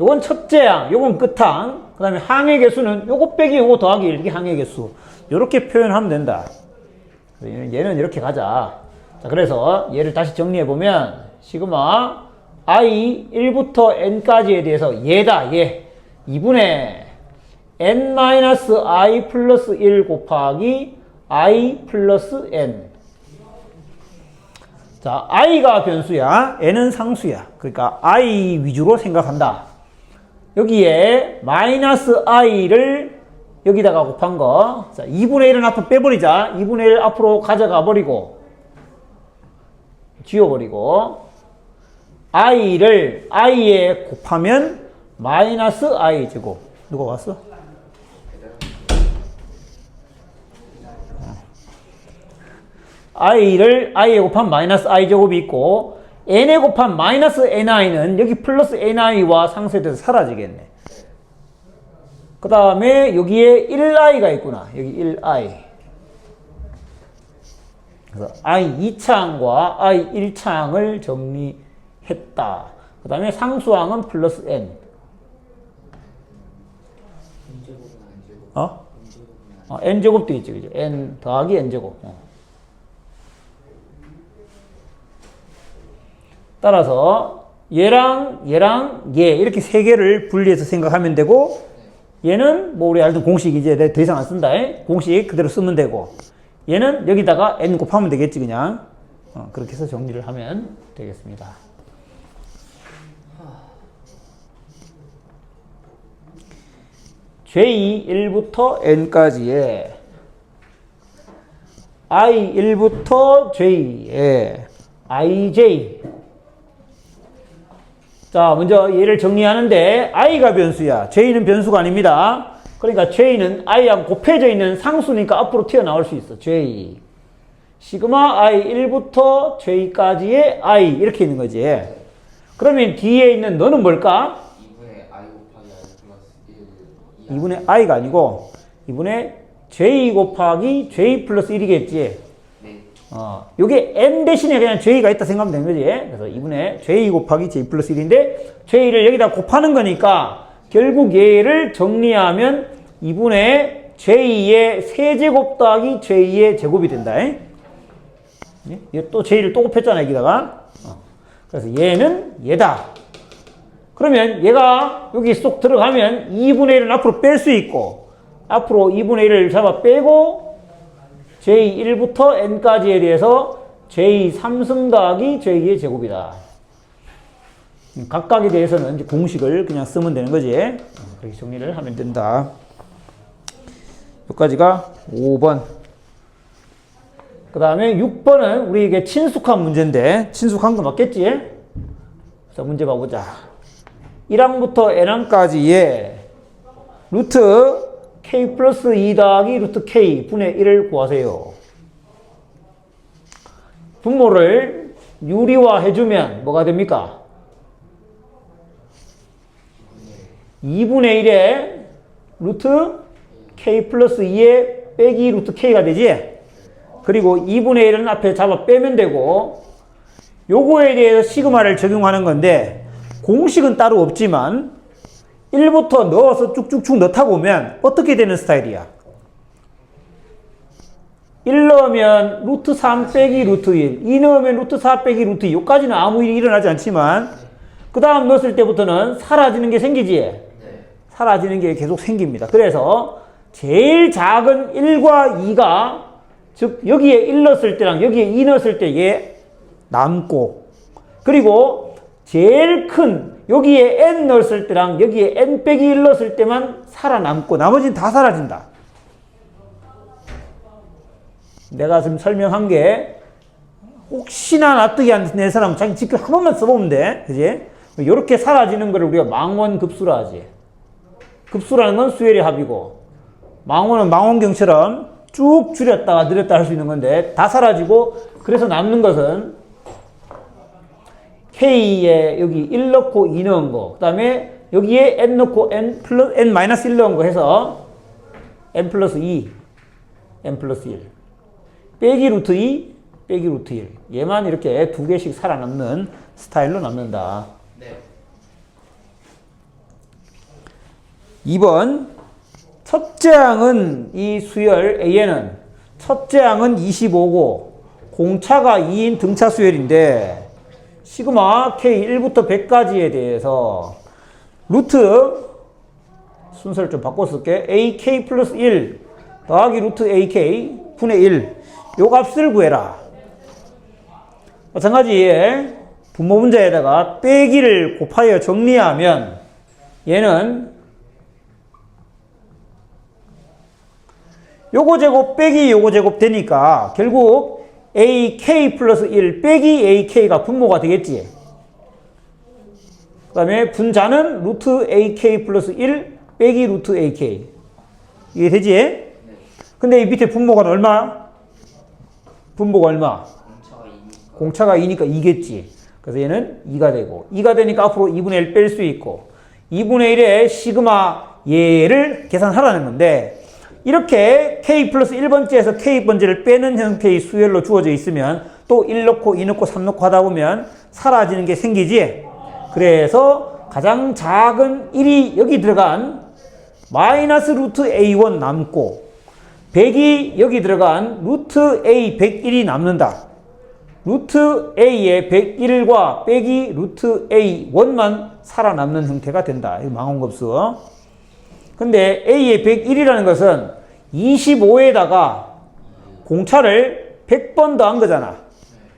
요건 첫째 항, 요건 끝항, 그 다음에 항의 개수는 요거 빼기 요거 더하기 1, 이게 항의 개수. 요렇게 표현하면 된다. 얘는 이렇게 가자. 자, 그래서 얘를 다시 정리해보면 시그마 I 1부터 N까지에 대해서 얘다, 얘. 2분의 N-I 플러스 1 곱하기 I 플러스 N. 자, I가 변수야. N은 상수야. 그러니까 I 위주로 생각한다. 여기에 마이너스 i를 여기다가 곱한 거. 자, 2분의 1은 앞으로 빼버리자. 2분의 1 앞으로 가져가 버리고, 지워버리고, i를 i에 곱하면 마이너스 i 제곱. 누가 왔어? i를 i에 곱한 마이너스 i 제곱이 있고, n에 곱한 마이너스 ni는 여기 플러스 ni와 상쇄돼서 사라지겠네. 그 다음에 여기에 1i가 있구나. 여기 1i. 그래서 i 2창과 i 1창을 정리했다. 그 다음에 상수항은 플러스 n. n제곱도 있지, 그죠? n 더하기 n제곱. 따라서 얘랑 얘 이렇게 세 개를 분리해서 생각하면 되고, 얘는 뭐 우리 알던 공식 이제 더 이상 안 쓴다. 공식 그대로 쓰면 되고, 얘는 여기다가 n 곱하면 되겠지 그냥. 그렇게 해서 정리를 하면 되겠습니다. j1부터 n까지의 i1부터 j의 ij. 자, 먼저 얘를 정리하는데 i가 변수야. j는 변수가 아닙니다. 그러니까 j는 i하고 곱해져 있는 상수니까 앞으로 튀어나올 수 있어. j. 시그마 i1부터 j까지의 i 이렇게 있는 거지. 그러면 뒤에 있는 너는 뭘까? 2분의 i가 아니고 2분의 j 곱하기 j 플러스 1이겠지. 요게 n 대신에 그냥 j가 있다 생각하면 되는 거지. 그래서 2분의 j 곱하기 j 플러스 1인데 j를 여기다 곱하는 거니까 결국 얘를 정리하면 2분의 j의 세제곱 더하기 j의 제곱이 된다. 또 j를 또 곱했잖아 여기다가. 그래서 얘는 얘다. 그러면 얘가 여기 쏙 들어가면 2분의 1은 앞으로 뺄 수 있고, 앞으로 2분의 1을 잡아 빼고 j1부터 n까지에 대해서 j3승 더하기 j의 제곱이다. 각각에 대해서는 이제 공식을 그냥 쓰면 되는 거지. 그렇게 정리를 하면 된다. 여기까지가 5번. 그 다음에 6번은 우리에게 친숙한 문제인데, 친숙한 거 맞겠지? 자, 문제 봐보자. 1항부터 n항까지의 루트 k 플러스 2 더하기 루트 k 분의 1을 구하세요. 분모를 유리화해주면 뭐가 됩니까? 2분의 1에 루트 k 플러스 2에 빼기 루트 k가 되지? 그리고 2분의 1은 앞에 잡아 빼면 되고, 요거에 대해서 시그마를 적용하는 건데, 공식은 따로 없지만 1부터 넣어서 쭉쭉쭉 넣다 보면 어떻게 되는 스타일이야? 1 넣으면 루트 3 빼기 루트 1, 2 넣으면 루트 4 빼기 루트 2. 여기까지는 아무 일이 일어나지 않지만 그 다음 넣었을 때부터는 사라지는 게 생기지? 사라지는 게 계속 생깁니다. 그래서 제일 작은 1과 2가, 즉 여기에 1 넣었을 때랑 여기에 2 넣었을 때 얘 남고, 그리고 제일 큰 여기에 n 넣었을 때랑 여기에 n 빼기 1 넣었을 때만 살아남고 나머지는 다 사라진다. 내가 지금 설명한 게 혹시나 납득이 안 된 사람은 자기 직접 한 번만 써보면 돼. 그지? 이렇게 사라지는 거를 우리가 망원급수라 하지. 급수라는 건 수열의 합이고, 망원은 망원경처럼 쭉 줄였다가 늘렸다 할 수 있는 건데 다 사라지고, 그래서 남는 것은 K에 여기 1 넣고 2 넣은 거, 그 다음에 여기에 N 넣고 N 플러스, N 마이너스 1 넣은 거 해서 N 플러스 2, N 플러스 1. 빼기 루트 2, 빼기 루트 1. 얘만 이렇게 두 개씩 살아남는 스타일로 남는다. 네. 2번. 첫째 항은 이 수열 A에는 첫째 항은 25고 공차가 2인 등차 수열인데, 시그마 K 1부터 100까지에 대해서 루트 순서를 좀 바꿔 쓸게. AK 플러스 1 더하기 루트 AK 분의 1 요 값을 구해라. 마찬가지에 분모 문제에다가 빼기를 곱하여 정리하면 얘는 요거 제곱 빼기 요거 제곱 되니까 결국 AK 플러스 1 빼기 AK가 분모가 되겠지. 그 다음에 분자는 루트 AK 플러스 1 빼기 루트 AK. 이게 되지? 근데 이 밑에 분모가 얼마? 분모가 얼마? 공차가 2니까 2겠지. 그래서 얘는 2가 되고 2가 되니까 앞으로 2분의 1 뺄 수 있고 2분의 1의 시그마 얘를 계산하라는 건데 이렇게 K 플러스 1번째에서 K번째를 빼는 형태의 수열로 주어져 있으면 또 1 넣고 2 넣고 3 넣고 하다 보면 사라지는 게 생기지. 그래서 가장 작은 1이 여기 들어간 마이너스 루트 A1 남고 100이 여기 들어간 루트 A 101이 남는다. 루트 A의 101과 빼기 루트 A1만 살아남는 형태가 된다. 이거 망원급수. 근데 A의 101이라는 것은 25에다가 공차를 100번 더한 거잖아.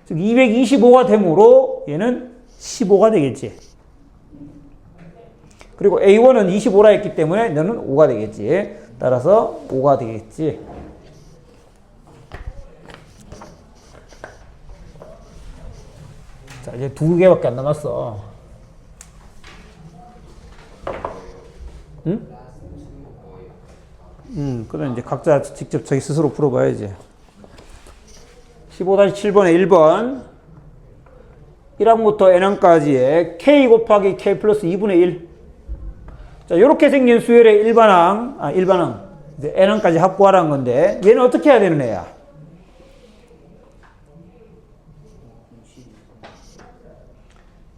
즉 225가 되므로 얘는 15가 되겠지. 그리고 A1은 25라 했기 때문에 너는 5가 되겠지. 따라서 5가 되겠지. 자, 이제 2개밖에 안 남았어. 응? 그럼 이제 각자 직접 자기 스스로 풀어봐야지. 15-7번에 1번. 1항부터 n항까지의 k 곱하기 k 플러스 2분의 1. 자, 요렇게 생긴 수열의 일반항. 이제 n항까지 합구하라는 건데, 얘는 어떻게 해야 되는 애야?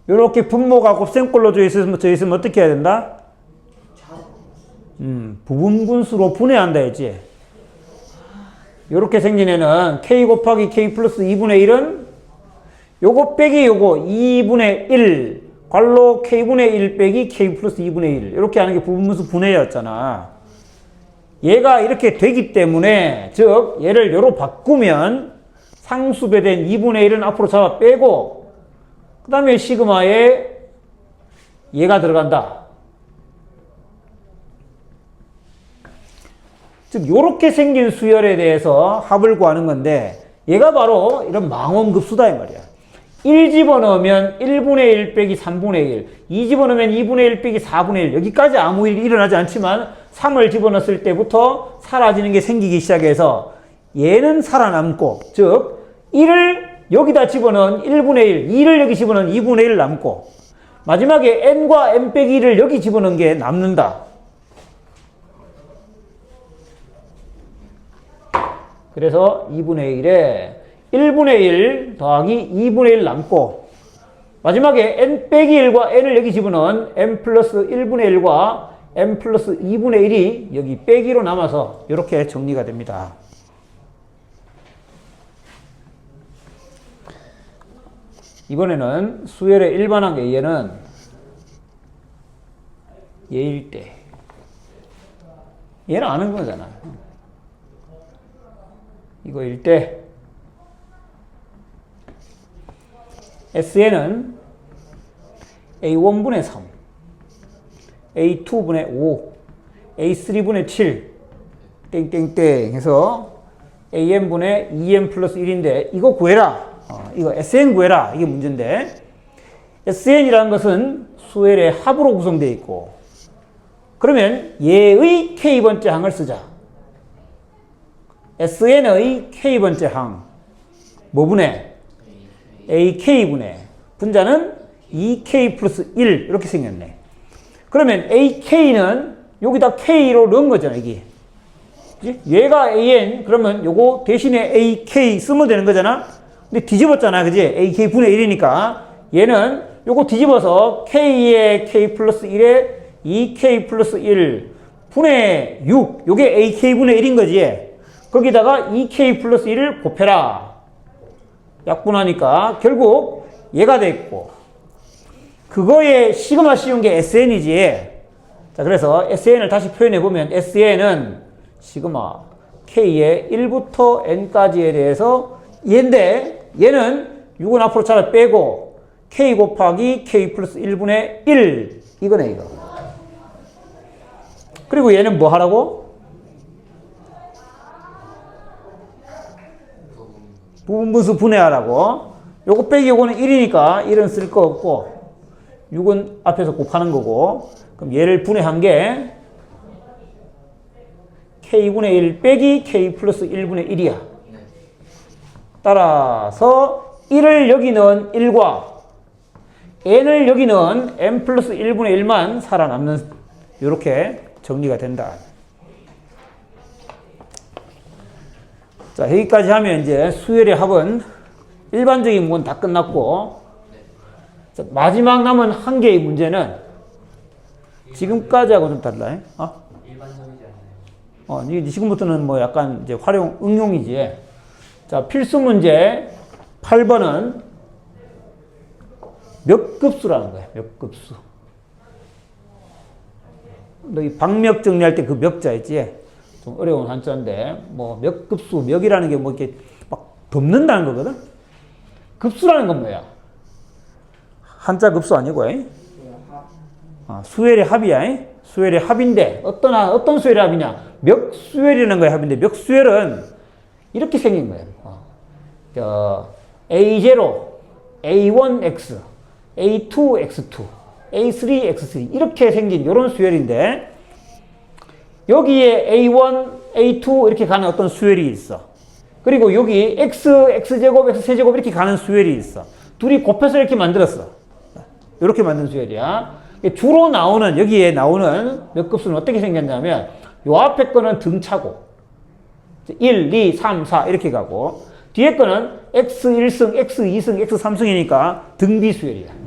요렇게 분모가 곱셈꼴로 져 있으면 어떻게 해야 된다? 부분분수로 분해한다 했지. 요렇게 생긴 애는 k 곱하기 k 플러스 2분의 1은 요거 빼기 요거 2분의 1 괄로 k분의 1 빼기 k 플러스 2분의 1 이렇게 하는 게 부분분수 분해였잖아. 얘가 이렇게 되기 때문에 즉 얘를 요로 바꾸면 상수배된 2분의 1은 앞으로 잡아 빼고 그 다음에 시그마에 얘가 들어간다. 즉 요렇게 생긴 수열에 대해서 합을 구하는 건데 얘가 바로 이런 망원급수다 이 말이야. 1 집어넣으면 1분의 1 빼기 3분의 1, 2 집어넣으면 2분의 1 빼기 4분의 1 여기까지 아무 일이 일어나지 않지만 3을 집어넣었을 때부터 사라지는 게 생기기 시작해서 얘는 살아남고 즉 1을 여기다 집어넣은 1분의 1, 2를 여기 집어넣은 2분의 1 남고 마지막에 n과 n 빼기 1을 여기 집어넣은 게 남는다. 그래서 2분의 1에 1분의 1 더하기 2분의 1 남고 마지막에 n 빼기 1과 n을 여기 집어넣은 n 플러스 1분의 1과 n 플러스 2분의 1이 여기 빼기로 남아서 이렇게 정리가 됩니다. 이번에는 수열의 일반항 A에는 얘일 때 얘는 아는 거잖아. 이거일 때 SN은 A1분의 3, A2분의 5, A3분의 7, 땡땡땡 해서 AN분의 2N 플러스 1인데 이거 구해라. 이거 SN 구해라. 이게 문제인데 SN이라는 것은 수열의 합으로 구성되어 있고 그러면 얘의 K번째 항을 쓰자. SN의 K번째 항 뭐분의? AK분의 분자는 2K 플러스 1 이렇게 생겼네. 그러면 AK는 여기다 K로 넣은 거잖아 이게. 그치? 얘가 AN 그러면 요거 대신에 AK 쓰면 되는 거잖아. 근데 뒤집었잖아 그지? AK 분의 1이니까 얘는 요거 뒤집어서 K의 K 플러스 1에 2K 플러스 1 분의 6 요게 AK 분의 1인 거지. 거기다가 2K 플러스 1을 곱해라. 약분하니까 결국 얘가 됐고 그거에 시그마 씌운 게 SN이지. 자, 그래서 SN을 다시 표현해 보면 SN은 시그마 K의 1부터 N까지에 대해서 얘인데 얘는 6은 앞으로 잡아 빼고 K 곱하기 K 플러스 1분의 1 이거네 이거. 그리고 얘는 뭐 하라고? 부분분수 분해하라고. 요거 빼기 요거는 1이니까 1은 쓸 거 없고 6은 앞에서 곱하는 거고, 그럼 얘를 분해한 게 K분의 1 빼기 K 플러스 1분의 1이야. 따라서 1을 여기 넣은 1과 n을 여기 넣은 n 플러스 1분의 1만 살아남는, 이렇게 정리가 된다. 자, 여기까지 하면 이제 수열의 합은 일반적인 부분 다 끝났고, 자, 마지막 남은 한 개의 문제는 지금까지하고 좀 달라. 일반적이지 않나요? 이게 지금부터는 뭐 약간 이제 응용이지. 자, 필수 문제 8번은 몇 급수라는 거야. 몇 급수. 너희 방몇 정리할 때 그 몇자 있지? 좀 어려운 한자인데, 뭐 몇 급수, 몇이라는 게 뭐 이렇게 막 덮는다는 거거든? 급수라는 건 뭐야? 한자 급수 아니고, 수열의 합이야. 수열의 합인데, 어떤 수열의 합이냐? 멱수열이라는 거의 합인데, 멱수열은 이렇게 생긴 거예요. A0, A1X, A2X2, A3X3 이렇게 생긴 이런 수열인데, 여기에 A1, A2 이렇게 가는 어떤 수열이 있어. 그리고 여기 X, X제곱, X세제곱 이렇게 가는 수열이 있어. 둘이 곱해서 이렇게 만들었어. 이렇게 만든 수열이야. 주로 나오는, 여기에 나오는 몇 급수는 어떻게 생겼냐면, 요 앞에 거는 등차고, 1, 2, 3, 4 이렇게 가고, 뒤에 거는 X1승, X2승, X3승이니까 등비수열이야.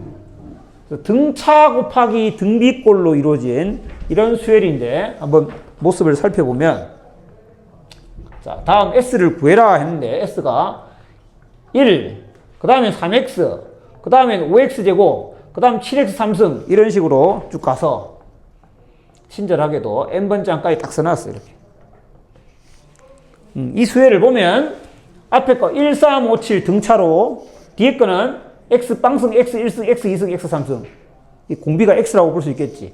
등차 곱하기 등비꼴로 이루어진 이런 수열인데, 한번 모습을 살펴보면, 자, 다음 S를 구해라 했는데, S가 1, 그 다음에 3X, 그 다음에 5X제곱, 그 다음 7X3승, 이런 식으로 쭉 가서, 친절하게도 N번장까지 딱 써놨어, 이렇게. 이 수열을 보면, 앞에 거 1, 3, 5, 7 등차로, 뒤에 거는 X빵승, X1승, X2승, X3승. 이 공비가 X라고 볼 수 있겠지.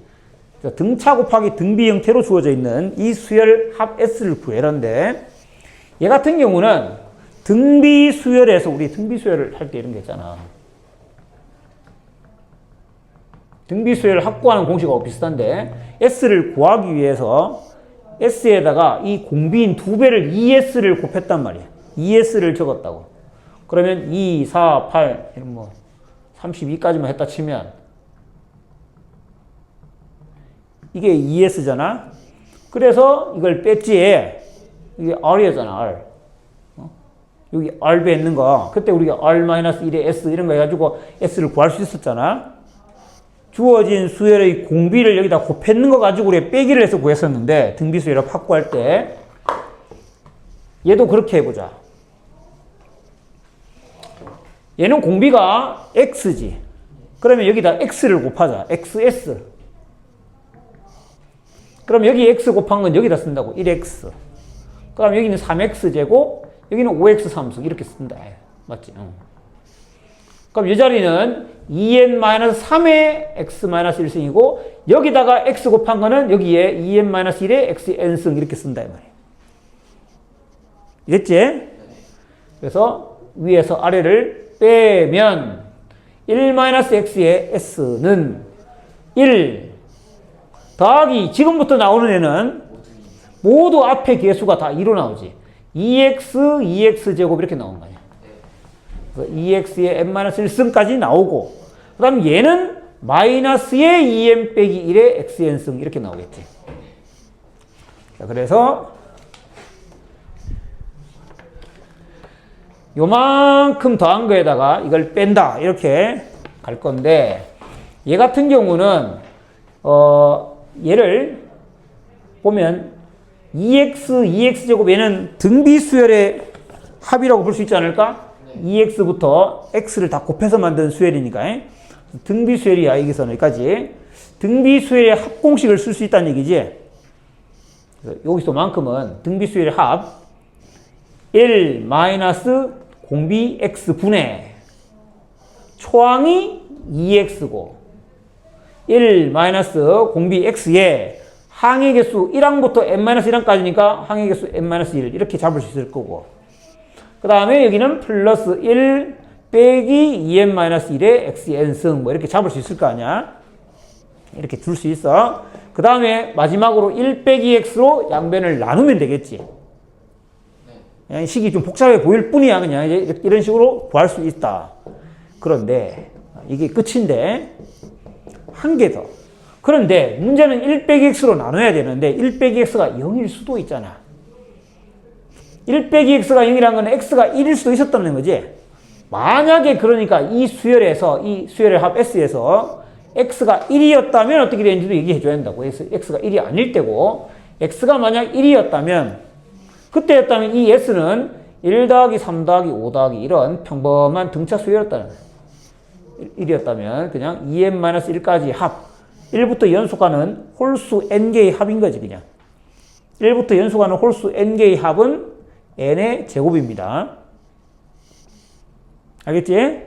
등차 곱하기 등비 형태로 주어져 있는 이 수열 합 S를 구해라는데, 얘 같은 경우는 등비 수열에서, 우리 등비 수열을 할 때 이런 게 있잖아. 등비 수열을 확보하는 공식하고 비슷한데, S를 구하기 위해서 S에다가 이 공비인 2배를 2S를 곱했단 말이야. 2S를 적었다고. 그러면 2, 4, 8, 이런 뭐 32까지만 했다 치면 이게 2S잖아. 그래서 이걸 뺐지. 이게 R이었잖아, R. 여기 R 배 있는 거. 그때 우리가 R-1의 S 이런 거 해가지고 S를 구할 수 있었잖아. 주어진 수열의 공비를 여기다 곱했는 거 가지고 우리가 빼기를 해서 구했었는데, 등비수열을 확보할 때 얘도 그렇게 해보자. 얘는 공비가 X지. 그러면 여기다 X를 곱하자. XS. 그럼 여기 X 곱한 건 여기다 쓴다고. 1X. 그럼 여기는 3X제곱, 여기는 5X3승. 이렇게 쓴다. 맞지? 그럼 이 자리는 2n-3의 x-1승이고, 여기다가 x 곱한 거는 여기에 2n-1의 xn승 이렇게 쓴다 이 말이에요. 이랬지? 그래서 위에서 아래를 빼면 1-x의 s는 1 더하기 지금부터 나오는 애는 모두 앞에 개수가 다 2로 나오지. 2x, 2x제곱 이렇게 나오는 거 아니야. 2x의 n-1승까지 나오고, 그 다음 얘는 마이너스의 2n 빼기 1의 xn승 이렇게 나오겠지. 자, 그래서 요만큼 더한 거에다가 이걸 뺀다 이렇게 갈 건데, 얘 같은 경우는 얘를 보면 2x, 2x제곱 얘는 등비수열의 합이라고 볼 수 있지 않을까? 2x부터 x를 다 곱해서 만든 수열이니까. 등비수열이야, 여기서는 여기까지. 등비수열의 합공식을 쓸 수 있다는 얘기지. 여기서만큼은 등비수열의 합 1 마이너스 공비 x분의 초항이 2x고 1 마이너스 공비 x의 항의 개수 1항부터 n-1항까지니까 항의 개수 n-1 이렇게 잡을 수 있을 거고, 그 다음에 여기는 플러스 1 빼기 2n-1의 xn승 뭐 이렇게 잡을 수 있을 거 아니야. 이렇게 줄 수 있어. 그 다음에 마지막으로 1 빼기 x로 양변을 나누면 되겠지. 그냥 식이 좀 복잡해 보일 뿐이야. 그냥 이런 식으로 구할 수 있다. 그런데 이게 끝인데 한 개 더. 그런데 문제는 1 빼기 x로 나눠야 되는데 1 빼기 x가 0일 수도 있잖아. 1 빼기 x가 0이란 건 x가 1일 수도 있었다는 거지. 만약에 그러니까 이 수열의 합 S에서 x가 1이었다면 어떻게 되는지도 얘기해 줘야 된다고. x가 1이 아닐 때고, x가 만약 1이었다면 그때였다면 이 S는 1 더하기 3 더하기 5 더하기 이런 평범한 등차 수열이었다는 거예요. 1이었다면 그냥 2n-1까지 합, 1부터 연속하는 홀수 n개의 합인 거지. 그냥 1부터 연속하는 홀수 n개의 합은 n의 제곱입니다. 알겠지?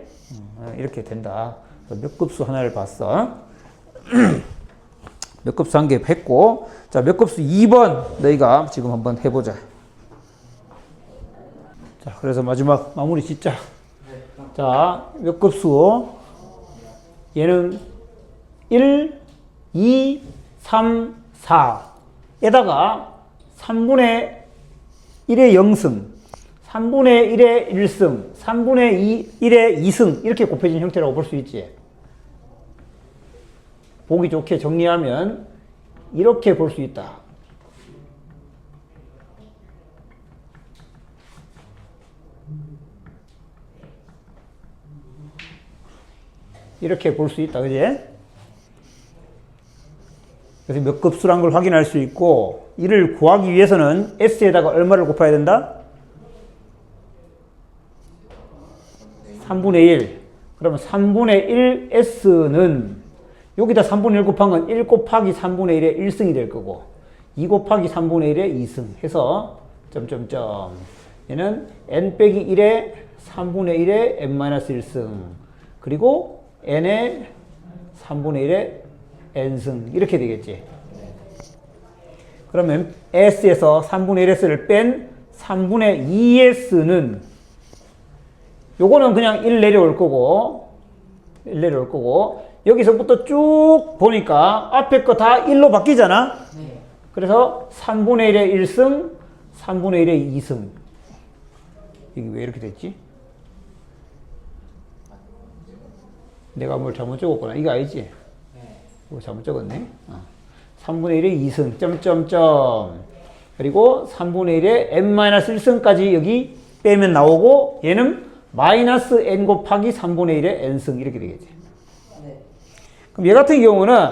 이렇게 된다. 몇 급수 하나를 봤어. 몇 급수 한 개 했고, 자, 몇 급수 2번 너희가 지금 한번 해보자. 자, 그래서 마지막 마무리 짓자. 자, 몇 급수? 얘는 1, 2, 3, 4에다가 3분의 1의 0승, 3분의 1의 1승, 3분의 1의 2승 이렇게 곱해진 형태라고 볼 수 있지. 보기 좋게 정리하면 이렇게 볼 수 있다. 이렇게 볼 수 있다. 그지? 그래서 몇 급수란 걸 확인할 수 있고, 이를 구하기 위해서는 S에다가 얼마를 곱해야 된다? 3분의 1. 그러면 3분의 1 S는 여기다 3분의 1 곱한 건 1 곱하기 3분의 1의 1승이 될 거고, 2 곱하기 3분의 1의 2승 해서 점점점 얘는 n 빼기 1의 3분의 1의 n-1승 그리고 n의 3분의 1의 n승 이렇게 되겠지. 그러면 S에서 3분의 1S를 뺀 3분의 2S는 요거는 그냥 1 내려올 거고, 여기서부터 쭉 보니까 앞에 거 다 1로 바뀌잖아? 네. 그래서 3분의 1의 1승, 3분의 1의 2승. 이게 왜 이렇게 됐지? 내가 뭘 잘못 적었구나. 이거 아니지? 네. 이거 잘못 적었네. 3분의 1의 2승, 점점점. 그리고 3분의 1의 n-1승까지 여기 빼면 나오고, 얘는 마이너스 n 곱하기 3분의 1의 n승 이렇게 되겠지. 네. 그럼 얘 같은 경우는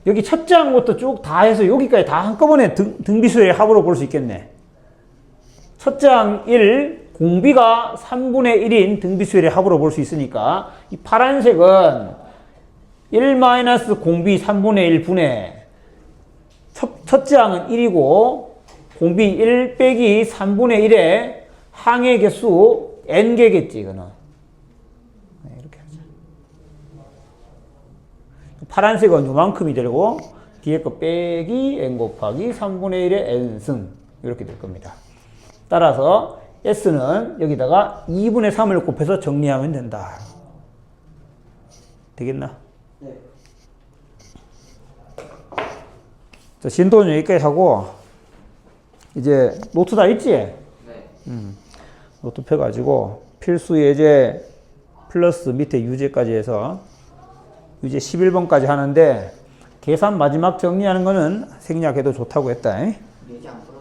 여기 첫째 항부터 쭉 다 해서 여기까지 다 한꺼번에 등비수의 합으로 볼 수 있겠네. 첫째 항 1, 공비가 3분의 1인 등비수의 합으로 볼 수 있으니까 이 파란색은 1-공비 3분의 1 분의 첫째 항은 1이고 공비 1 빼기 3분의 1의 항의 개수 n개겠지, 이거는. 네, 이렇게 하자. 파란색은 요만큼이 되고, 뒤에 거 빼기 n 곱하기 3분의 1의 n승. 이렇게 될 겁니다. 따라서 S는 여기다가 2분의 3을 곱해서 정리하면 된다. 되겠나? 네. 자, 진도는 여기까지 하고, 이제 노트 다 있지? 네. 노트 펴가지고 필수 예제 플러스 밑에 유제까지 해서 유제 11번까지 하는데 계산 마지막 정리하는 거는 생략해도 좋다고 했다. 예제 안 풀어.